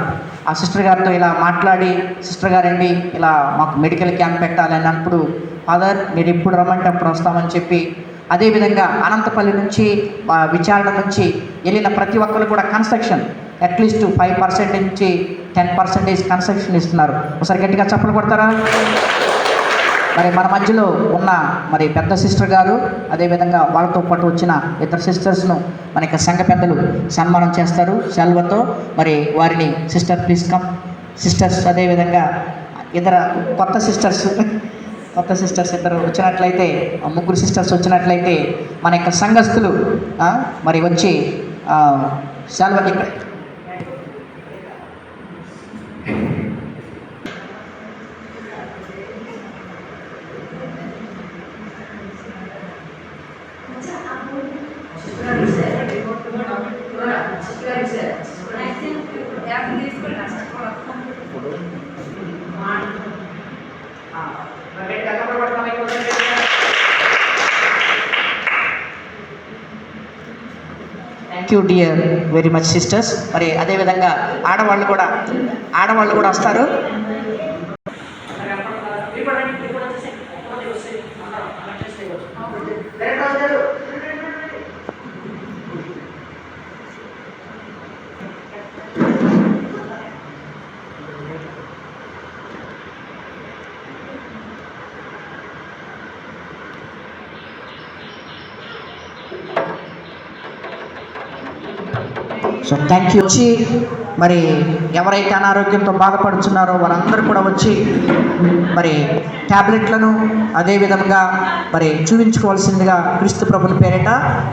ఆ సిస్టర్ గారితో ఇలా మాట్లాడి, సిస్టర్ గారండి ఇలా మాకు మెడికల్ క్యాంప్ పెట్టాలి అన్నప్పుడు, ఫాదర్ మీరు ఇప్పుడు రమ్మంటే అప్పుడు వస్తామని చెప్పి, అదేవిధంగా అనంతపల్లి నుంచి విచారణ నుంచి వెళ్ళిన ప్రతి ఒక్కరు కూడా కన్స్ట్రక్షన్ అట్లీస్ట్ 5% నుంచి 10% కన్స్ట్రక్షన్ ఇస్తున్నారు. ఒకసారి గట్టిగా చప్పలు కొడతారా? మరి మన మధ్యలో ఉన్న మరి పెద్ద సిస్టర్ గారు, అదేవిధంగా వాళ్ళతో పాటు వచ్చిన ఇతర సిస్టర్స్ను మన యొక్క సంఘ పెద్దలు సన్మానం చేస్తారు సెల్వతో. మరి వారిని సిస్టర్ ప్లీజ్ కమ్ సిస్టర్స్, అదేవిధంగా ఇతర కొత్త సిస్టర్స్ ఇద్దరు వచ్చినట్లయితే, ముగ్గురు సిస్టర్స్ వచ్చినట్లయితే మన యొక్క సంఘస్థులు మరి వచ్చి సెల్వ ఇక్కడ thank you dear very much sisters. మరి అదేవిధంగా ఆడవాళ్ళు కూడా వస్తారు. So thank you. వచ్చి మరి ఎవరైతే అనారోగ్యంతో బాధపడుతున్నారో వారందరూ కూడా వచ్చి మరి ట్యాబ్లెట్లను అదేవిధంగా మరి చూపించుకోవాల్సిందిగా క్రీస్తు ప్రభుని పేరిట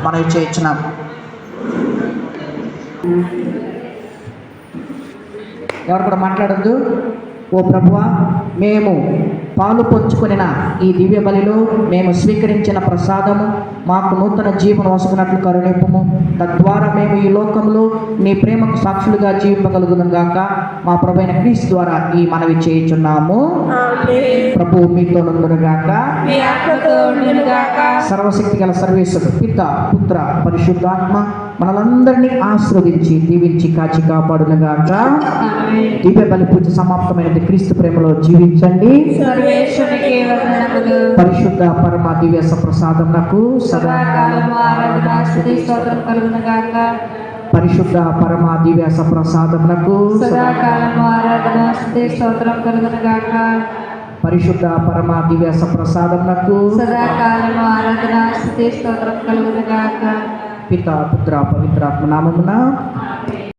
మనం చేయించున్నాం. ఎవరు కూడా మాట్లాడద్దు. ఓ ప్రభువా, మేము పాలు పంచుకొనిన ఈ దివ్య బలిలో మేము స్వీకరించిన ప్రసాదము మాకు నూతన జీవనం వసుకున్నట్లు కరుణింపుము. తద్వారా మేము ఈ లోకంలో నీ ప్రేమకు సాక్షులుగా జీవింపగలుగుదాం గాక. మా ప్రభువైన క్రీస్తు ద్వారా ఈ మనవి చేయుచున్నాము. ప్రభు మీతో నుండునుగాక. సర్వశక్తి గల సర్వేశ్వరుడు పిత పుత్ర పరిశుద్ధాత్మ మనలందరినీ ఆశీర్వదించి దీవించి కాచి కాపాడునుగాక. దివ్య బలి పూజ సమాప్తమైనది. క్రీస్తు ప్రేమలో జీవించండి. పరిశుద్ధ పరమ దివ్య సప్రసాదమునకు పరిశుద్ధ పరమ దివ్య సప్రసాదమునకు పరిశుద్ధ పరమ దివ్య సప్రసాదమునకు పిత పుత్ర పవిత్రాత్మ నామమున